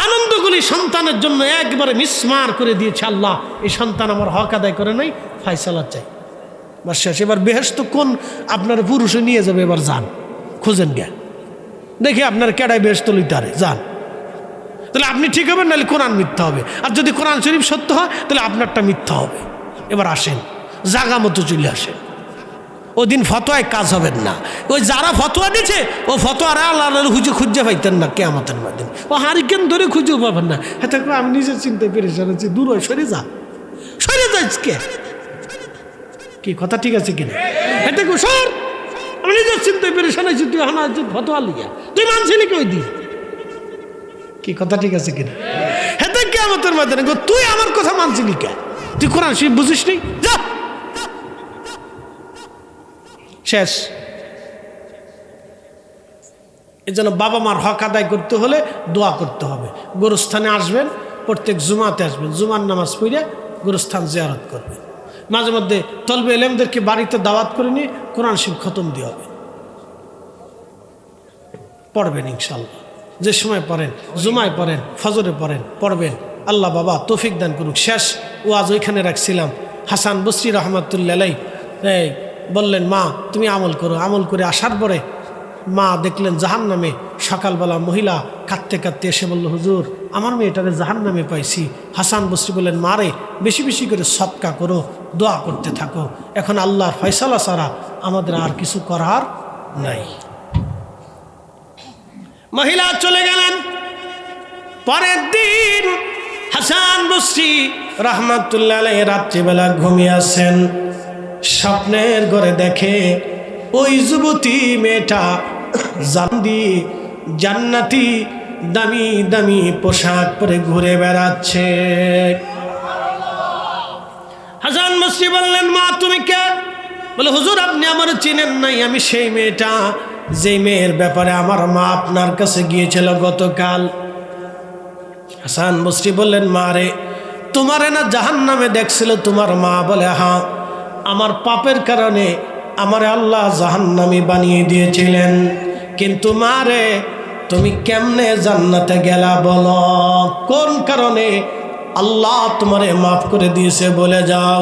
Speaker 1: আনন্দগুলি সন্তানের জন্য একবারে মিসমার করে দিয়েছে, আল্লাহ এই সন্তান আমার হক আদায় করে নাই, ফায়সালা চাই। বাস শেষ। এবার বেহেশত কোন আপনার পুরুষে নিয়ে যাবে, এবার যান খুঁজেন গে, দেখি আপনার কেডাই বেহেশত লইতে পারে, যান। তাহলে আপনি ঠিক হবেন, নাহলে কোরআন মিথ্যা হবে। আর যদি কোরআন শরীফ সত্য হয় তাহলে আপনারটা মিথ্যা হবে। এবার আসেন, জাগা মতো চলে আসেন। ওই দিন ফতোয়ায় কাজ হবেন না। ওই যারা ফতোয়া দিচ্ছে ও ফতোয়ারা আল্লাহ খুঁজে পাইতেন না কিয়ামতের মাধ্যমে, ও হারিকেন ধরে খুঁজেও পাবেন না। হ্যাঁ, আমি নিজের চিন্তায় পেরেশান হচ্ছি, দূর হয়, সরে যা, সরে যাচ্ছে। কি কথা ঠিক আছে কিনা? হ্যাঁ দেখো সর, আমি নিজের চিন্তায় পেরেশান হয়েছি, তুই হানা ফতোয়া লিয়া, তুই মানছিলি কি ওই দিন? কি কথা ঠিক আছে কিনা? হ্যাঁ দেখ কিয়ামতের মাধ্যমে তুই আমার কথা মানছিলি কে? তুই কোরআন শরীফ বুঝিস নি, যা। শেষ। এই জন্য বাবা মার হক আদায় করতে হলে দোয়া করতে হবে। গোরস্থানে আসবেন, প্রত্যেক জুমাতে আসবেন, জুমার নামাজ পড়ে গোরস্থান জিয়ারত করবেন। মাঝে মধ্যে তলবে এলেমদেরকে বাড়িতে দাওয়াত করে নিয়ে কোরআন শরীফ খতম দিয়ে হবে, পড়বেন ইনশাল্লাহ। যে সময় পড়েন, জুমায় পড়েন, ফজরে পড়েন, পড়বেন। আল্লাহ বাবা তৌফিক দান করুক। শেষ ওয়াজ ওইখানে রাখছিলাম। হাসান বসরি রহমাতুল্লাহ আলাইহি বললেন, মা তুমি আমল করো। আমল করে আসার পরে মা দেখলেন জাহান্নামে। সকালবেলা মহিলা কাঁদতে কাঁদতে এসে বলল, হুজুর আমার মেয়েটারে জাহান্নামে পাইছি। হাসান বসরি বললেন, মা রে বেশি বেশি করে সদকা করো, দোয়া করতে থাকো, এখন আল্লাহর ফয়সালা ছাড়া আমাদের আর কিছু করার নাই। মহিলা চলে গেলেন। পরের দিন হাসান বসরি রহমাতুল্লাহ আলাইহি রাত্রিবেলা ঘুমিয়ে আছেন। স্বপ্নের ঘরে দেখে ওই যুবতী মেয়েটা জান্নাতি দামি দামি পোশাক পরে ঘুরে বেড়াচ্ছে। হাসান বসরি বললেন, মা তুমি কে? বলে, হুজুর আপনি আমার চিনেন নাই, আমি সেই মেয়েটা যে মেয়ের ব্যাপারে আমার মা আপনার কাছে গিয়েছিল গতকাল। হাসান বসরি বললেন, মা রে তোমারে না জাহান্নামে দেখছিল তোমার মা? বলে, হ্যাঁ, আমার পাপের কারণে আমারে আল্লাহ জাহান্নামী বানিয়ে দিয়েছিলেন, কিন্তু মা রে তুমি কেমনে জান্নাতে গেলা বলো, কোন কারণে আল্লাহ তোমারে মাফ করে দিয়েছে বলে যাও।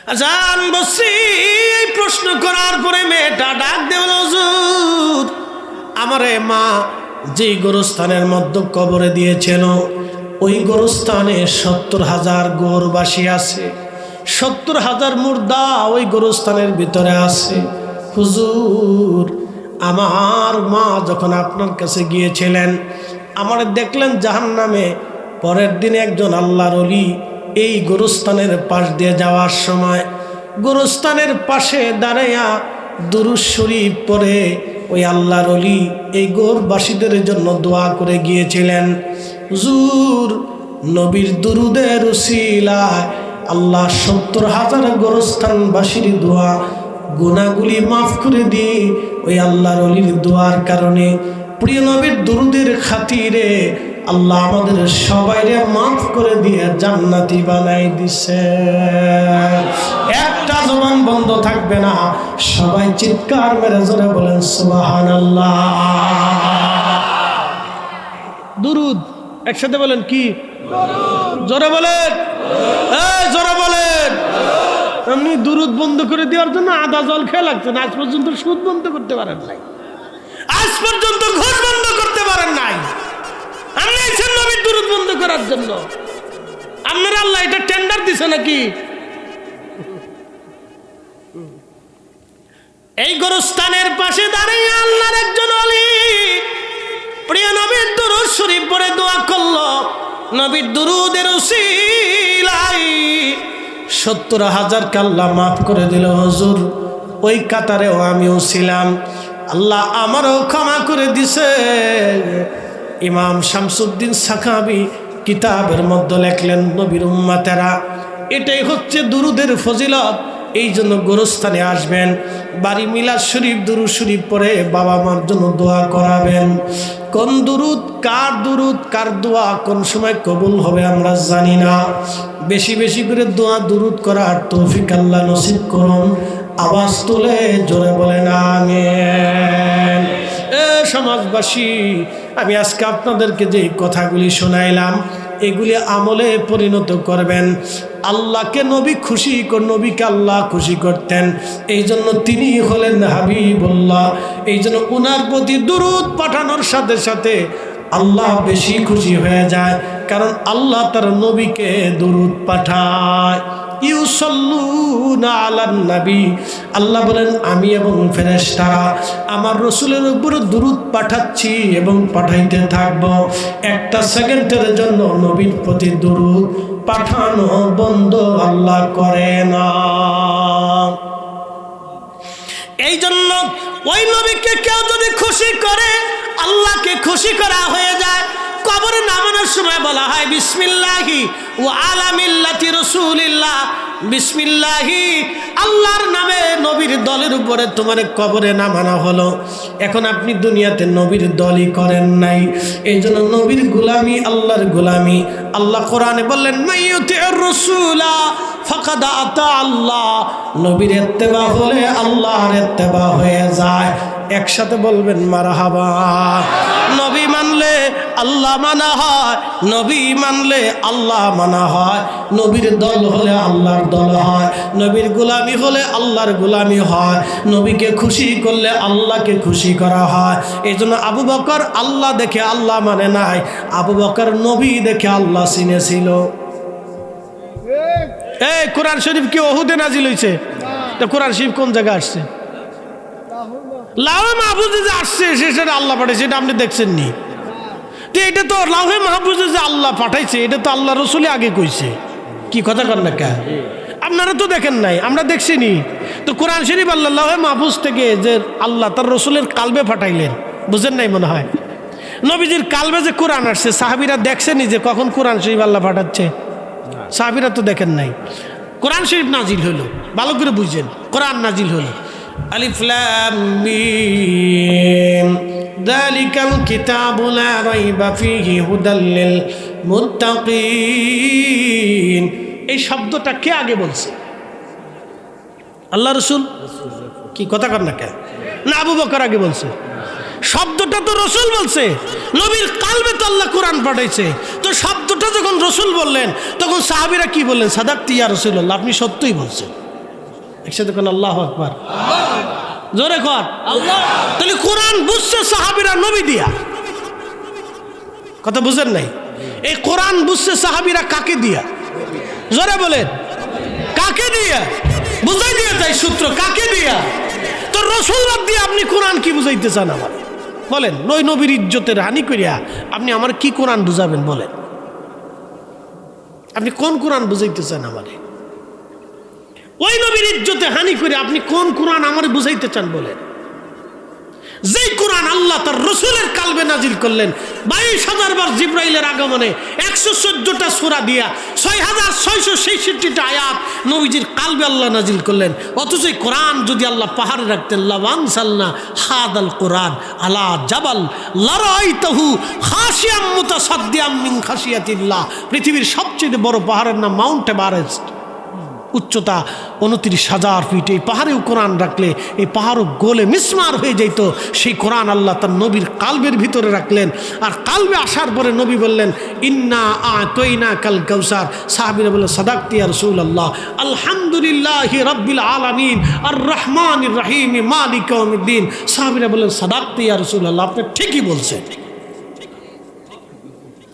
Speaker 1: হাসান বসরি এই প্রশ্ন করার পরে মেয়েটা ডাক দেব, হুজুর আমারে মা যেই গোরস্থানের মধ্যে কবরে দিয়েছিল ওই গোরস্থানে 70,000 গোরবাসী আছে, 70,000 মুর্দা ওই গোরস্থানের ভিতরে আছে। হুজুর, আমার মা যখন আপনার কাছে গিয়েছিলেন, আমার দেখলেন জাহান্নামে। পরের দিন একজন আল্লাহর ওলি এই গোরস্থানের পাশ দিয়ে যাওয়ার সময় গোরস্থানের পাশে দাঁড়াইয়া দুরূদ শরীফ পড়ে ওই আল্লাহর ওলি এই গোরবাসীদের জন্য দোয়া করে গিয়েছিলেন। হুজুর, নবীর দুরুদের উসিলায় আল্লাহ ৭০,০০০ গোরস্থানবাসীর দোয়া গুনাহগুলি মাফ করে দিয়ে ওই আল্লাহর ওলির দোয়ার কারণে, প্রিয় নবীর দুরুদের খাতিরে আল্লাহ আমাদের সবাইরে মাফ করে দিয়ে জান্নাতি বানাই দিছে। একটা জবান বন্ধ থাকবে না, সবাই চিৎকার মেরে জোরে বলেন সুবহানাল্লাহ। দুরুদ একসাথে বলেন, কি জোরে বলেন, জোরে বলেন। আপনি দুরুদ বন্ধ করে দেওয়ার জন্য আদা জল খেয়ে লাগছেন, আজ পর্যন্ত সুদ বন্ধ করতে পারেন নাই, আজ পর্যন্ত ঘুষ বন্ধ করতে পারেন নাই। আপনি এসেছেন নবীর দুরুদ বন্ধ করার জন্য। আপনার আল্লাহ এটা টেন্ডার দিছে নাকি? এই গোরস্থানের পাশে দাঁড়িয়ে আল্লাহর একজন ওলি প্রিয় নবীর দুরূদ শরীফ পড়ে দোয়া করলো। নবীর দুরুদের উসিলায় ৭০,০০০ আল্লাহ মাফ করে দিল। হুজুর, ওই কাতারেও আমিও ছিলাম, আল্লাহ আমারও ক্ষমা করে দিছে। ইমাম শামসুদ্দিন সাখাবি কিতাবের মধ্যে লেখলেন, নবীর উম্মতেরা, এটাই হচ্ছে দুরুদের ফজিলত। এই জন্য গোরস্থানে আসবেন, বাড়ি মিলাদ শরীফ দুরুদ শরীফ পড়ে বাবা মার জন্য দোয়া করাবেন। কোন দুরুদ, কার দুরুদ, কার দোয়া কোন সময় কবুল হবে আমরা জানি না। বেশি বেশি করে দোয়া দুরুদ করার তৌফিক আল্লাহ নসিব করুন। আওয়াজ তুলে জোরে বলেন আমিন। সমাজবাসী, আমি আজকে আপনাদেরকে যে কথাগুলি শোনাইলাম এগুলি আমলে পরিণত করবেন। আল্লাহকে নবী খুশি, নবীকে আল্লাহ খুশি করতেন, এই জন্য তিনি হলেন হাবিবুল্লাহ। এই জন্য উনার প্রতি দুরুদ পাঠানোর সাথে সাথে আল্লাহ বেশি খুশি হয়ে যায়, কারণ আল্লাহ তার নবীকে দুরুদ পাঠায়। ইউসাল্লুনা আলান নবী, আল্লাহ বলেন আমি এবং ফেরেশতারা আমার রসুলের উপর দুরুদ পাঠাচ্ছি এবং পাঠাইতে থাকব। একটা সেকেন্ডের জন্য নবীর প্রতি দুরুদ পাঠানো বন্ধ আল্লাহ করে না। এই জন্য ওই নবীকে কেউ যদি খুশি করে, আল্লাহকে খুশি করা হয়ে যায়। কবরে নামানোর সময় বলা হয় বিসমিল্লাহি ওয়া আলা মিল্লাতি রাসূলিল্লাহ, বিসমিল্লাহি, আল্লাহর নামে নবীর দলের উপরে তোমার কবরে নামানো হলো। এখন আপনি দুনিয়াতে নবীর দলই করেন নাই, এই জন্য নবীর গোলামি আল্লাহর গোলামি। আল্লাহ কোরআনে বললেন মাইয়ুতির রাসূলা ফাকাদ আতা আল্লাহ, নবীর ইত্তেবা হলে আল্লাহর ইত্তেবা হয়ে যায়। একসাথে বলবেন মারহাবা। নবী মানলে আল্লাহ মানা হয়, নবী মানলে আল্লাহ মানা হয়। নবীর দল হলে আল্লাহর দল হয়, নবীর গোলামি হলে আল্লাহর গোলামি হয়। নবীকে খুশি করলে আল্লাহকে খুশি করা হয়। এই জন্য আবু বকর আল্লাহ দেখে আল্লাহ মানে নাই, আবু বকর নবী দেখে আল্লাহ চিনেছিল। এই কোরআন শরীফ কি ওহুদে নাজিল হয়েছে? তো কোরআন শরীফ কোন জায়গায় আসছে? লাউহে মাহফুজে যে আসছে সেটা আল্লাহ পাঠাইছে, এটা আপনি দেখছেন নি? তো এটা তো লাউহে মাহফুজে যে আল্লাহ পাঠাইছে এটা তো আল্লাহ রসুলই আগে কইছে। কি কথা কর না কে? আপনারা তো দেখেন নাই, আমরা দেখছি নি। তো কোরআন শরীফ আল্লাহ লাউহে মাহফুজ থেকে যে আল্লাহ তার রসুলের কালবে পাঠাইলেন, বুঝেন নাই মনে হয়? নবীজির কালবে যে কোরআন আসছে, সাহাবীরা দেখছেনি যে কখন কোরআন শরীফ আল্লাহ পাঠাচ্ছে? সাহাবীরা তো দেখেন নাই। কোরআন শরীফ নাজিল হলো, ভালো করে বুঝছেন, কোরআন নাজিল হলো। আলিফ লাম মিম যালিকাল কিতাবু লা রাইবা ফীহি হুদাল লিল মুত্তাকিন। এই শব্দটা কে আগে বলছে? আল্লাহ রসুল? কি কথা কর না কে? না আবু বকর আগে বলছে? শব্দটা তো রসুল বলছে। নবীর কালবে তো আল্লাহ কোরআন পাঠাইছে। তো শব্দটা যখন রসুল বললেন তখন সাহাবীরা কি বললেন? সাদাক্তি ইয়া রাসূলুল্লাহ, আপনি সত্যই বলছেন। একসাথে কোন আল্লাহু আকবার, জোরে কর আল্লাহ। তাহলে কোরআন বুঝছে সাহাবীরা নবী দিয়া, কথা বুঝেন নাই? এই কোরআন বুঝছে সাহাবীরা কাকে দিয়া? জোরে বলেন কাকে দিয়া? বুঝাই দিয়ে তাই সূত্র কাকে দিয়া? তো রসুল বাদ দিয়ে আপনি কোরআন কি বুঝাইতে চান আমার? বলেন, নই নবীর ইজ্জতের হানি করিয়া আপনি আমার কি কোরআন বুঝাবেন? বলেন, আপনি কোন কোরআন বুঝাইতে চান আমারে? ওই নবীর ইজ্জতে হানি করে আপনি কোন কোরআন আমারে বুঝাইতে চান? বলেন, যেই কোরআন আল্লাহ তার রসুলের কালবে নাজিল করলেন 22,000 বার জিব্রাইলের আগমনে, 114টা সূরা দিয়া 6,666টা আয়াত নবীজির কালবে আল্লাহ নাজিল করলেন। অথচ এই কোরআন যদি আল্লাহ পাহাড়ে রাখতেন, লাওয়ানসালনা হাদাল কোরআন আলা জাবাল লারাইতাহু খাশিয়াম মুতাসাদ্দিয়াম মিন খাশিয়াতিল্লাহ। পৃথিবীর সবচেয়ে বড় পাহাড়ের নাম মাউন্ট এভারেস্ট, উচ্চতা 29,000 ফিট। এই পাহাড়েও কোরআন রাখলে এই পাহাড়ও গোলে মিসমার হয়ে যেত। সেই কোরআন আল্লাহ তার নবীর কালবের ভিতরে রাখলেন। আর কালবে আসার পরে নবী বললেন, ইন্না আতইনা কাল কাউসার। সাহাবীরা বললেন, সাদাকতি ইয়া রাসূলুল্লাহ, আলহামদুলিল্লাহি রাব্বিল আলামিন আর রহমানির রহিম মালিক ইয়াউমিদ্দিন। সাহাবীরা বললেন, সাদাকতি ইয়া রাসূলুল্লাহ, আপনি ঠিকই বলছেন।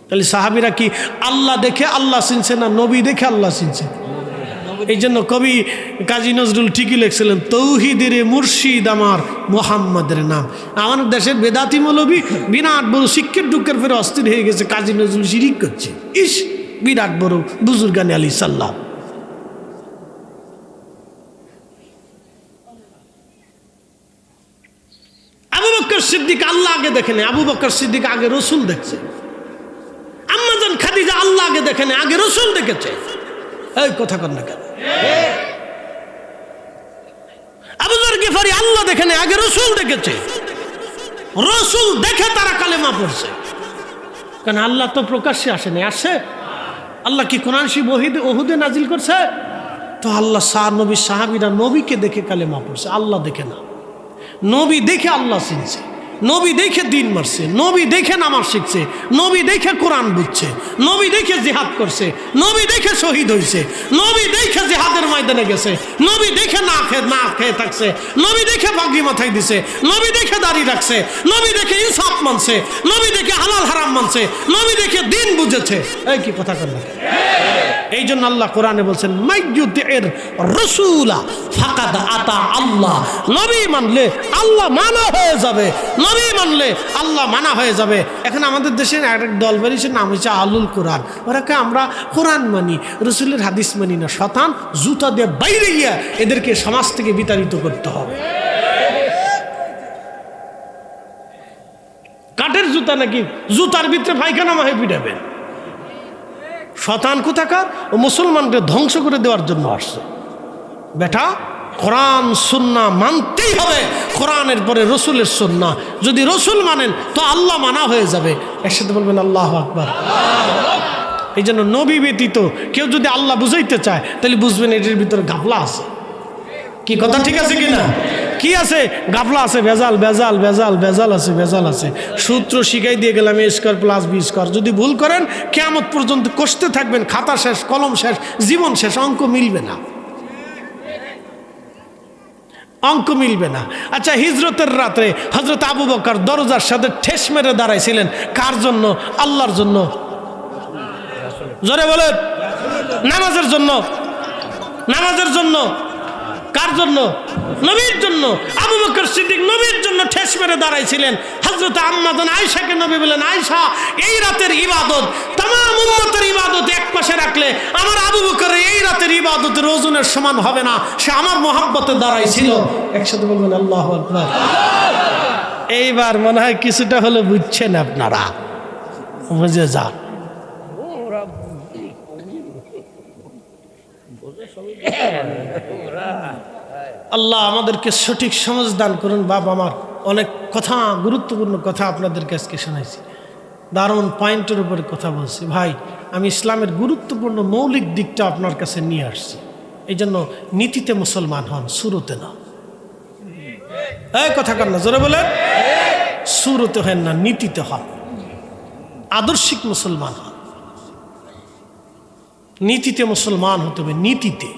Speaker 1: তাহলে সাহাবীরা কি আল্লাহ দেখে আল্লাহ চিনছে না নবী দেখে আল্লাহ চিনছে? এই জন্য কবি কাজী নজরুল ঠিকই লিখছিলেন, তৌহিদের মুর্শিদ আমার মুহাম্মাদের নাম। আমাদের দেশের বেদাতি মৌলবী বিরাট বড় শিক্ষের দুঃখের ফেরে অস্থির হয়ে গেছে, কাজী নজরুল শিরিক করছে। ইস, বিরাট বড় বুজুর্গানি আলী সাল্লাম। আবু বকর সিদ্দিক আল্লাহ আগে দেখেনি, আবু বকর সিদ্দিক আগে রসুল দেখছে। আম্মাজান খাদিজা আল্লাহ আগে দেখেনি, আগে রসুল দেখেছে। এই কথা কর না কেন? আবু যর গিফারি আল্লাহ দেখেনি, আগে রসুল দেখেছে। রসুল দেখে তারা কালেমা পড়ছে। কারণ আল্লাহ তো প্রকাশ্যে আসেনি, আসে। আল্লাহ কি কোরআন শরীফ ওহুদে নাজিল করছে? তো আল্লাহ নবী সাহাবীরা নবীকে দেখে কালেমা পড়ছে, আল্লাহ দেখে না। নবী দেখে আল্লাহ চিনছে, নবী দেখে দিন মারছে, নবী দেখে নামাজ শিখছে, নবী দেখে কোরআন বুঝছে, নবী দেখে জিহাদ করছে, নবী দেখে শহীদ হয়েছে, নবী দেখে জিহাদের ময়দানে গেছে, নবী দেখে না খেয়ে থাকছে, নবী দেখে পাগড়ি মাথায় দিছে, নবী দেখে দাঁড়িয়ে রাখছে, নবী দেখে ইনসাফ মানছে, নবী দেখে হালাল হারাম মানছে, নবী দেখে দিন বুঝেছে। এই কি কথা কর না? এই জন্য আল্লাহ কোরআনে বলছেন, মাইয়ুতির রাসূলা ফাকাদ আতা আল্লাহ। নবী মানলে আল্লাহ মানা হয়ে যাবে, নবী মানলে আল্লাহ মানা হয়ে যাবে। এখন আমাদের দেশে এক দল বেরিয়েছে, নাম হচ্ছে আলুল কোরআন। ওরা কে আমরা কোরআন মানি, রসুলের হাদিস মানি না। শতান জুতা দিয়ে বাইরে গিয়া এদেরকে সমাজ থেকে বিতাড়িত করতে হবে। কাঠের জুতা নাকি জুতার ভিতরে পায়খানা মাহে পিটাবেন। শতান কোথাকার? ও মুসলমানকে ধ্বংস করে দেওয়ার জন্য আসছে। বেটা, কোরআন সুন্নাহ মানতেই হবে। কোরআনের পরে রসুলের সুন্নাহ। যদি রসুল মানেন তো আল্লাহ মানা হয়ে যাবে। একসাথে বলবেন আল্লাহু আকবার। এই জন্য নবী ব্যতীত কেউ যদি আল্লাহ বুঝাইতে চায় তাহলে বুঝবেন এটির ভিতরে ঘাপলা আছে। কি কথা ঠিক আছে কিনা? কি আছে? গাফলা আছে, ভেজাল ভেজাল ভেজাল ভেজাল আছে, ভেজাল আছে। সূত্র শিখাই দিয়ে গেলাম a² + b²। যদি ভুল করেন কিয়ামত পর্যন্ত কষতে থাকবেন, খাতা শেষ, কলম শেষ, জীবন শেষ, অঙ্ক মিলবে না, অঙ্ক মিলবে না। আচ্ছা, হিজরতের রাত্রে হযরত আবু বকর দরজার সাথে ঠেস মেরে দাঁড়াইছিলেন কার জন্য? আল্লাহর জন্য। জোরে বলেন, নামাজের জন্য। নামাজের জন্য। কার জন্য? নবীর জন্য। আবু বকর সিদ্দিক নবীর জন্য ঠেস মেরে দাঁড়াইছিলেন। হযরত আম্মাজান আয়েশাকে নবী বলেন, আয়েশা, এই রাতের ইবাদত तमाम উম্মতের ইবাদত এক পাশে রাখলে আমার আবু বকরের এই রাতের ইবাদতের ওজনের সমান হবে না। সে আমার মহব্বতে দাঁড়াইছিল। একসাথে বলবেন আল্লাহু আকবার। এইবার মনে হয় কিছুটা হলে বুঝছেন আপনারা, বুঝে যান। আল্লাহ আমাদেরকে সঠিক সমঝ দান করুন। বাবা, আমার অনেক কথা, গুরুত্বপূর্ণ কথা আপনাদেরকে আজকে শোনাইছি। দারুণ পয়েন্টের উপরে কথা বলছি। ভাই, আমি ইসলামের গুরুত্বপূর্ণ মৌলিক দিকটা আপনার কাছে নিয়ে আসছি। এই জন্য নীতিতে মুসলমান হন, সুরতে না। এই কথা কার না, জোরে বলে। সুরতে হেন না, নীতিতে হন। আদর্শিক মুসলমান হন। নীতিতে মুসলমান হতে হবে, নীতিতে।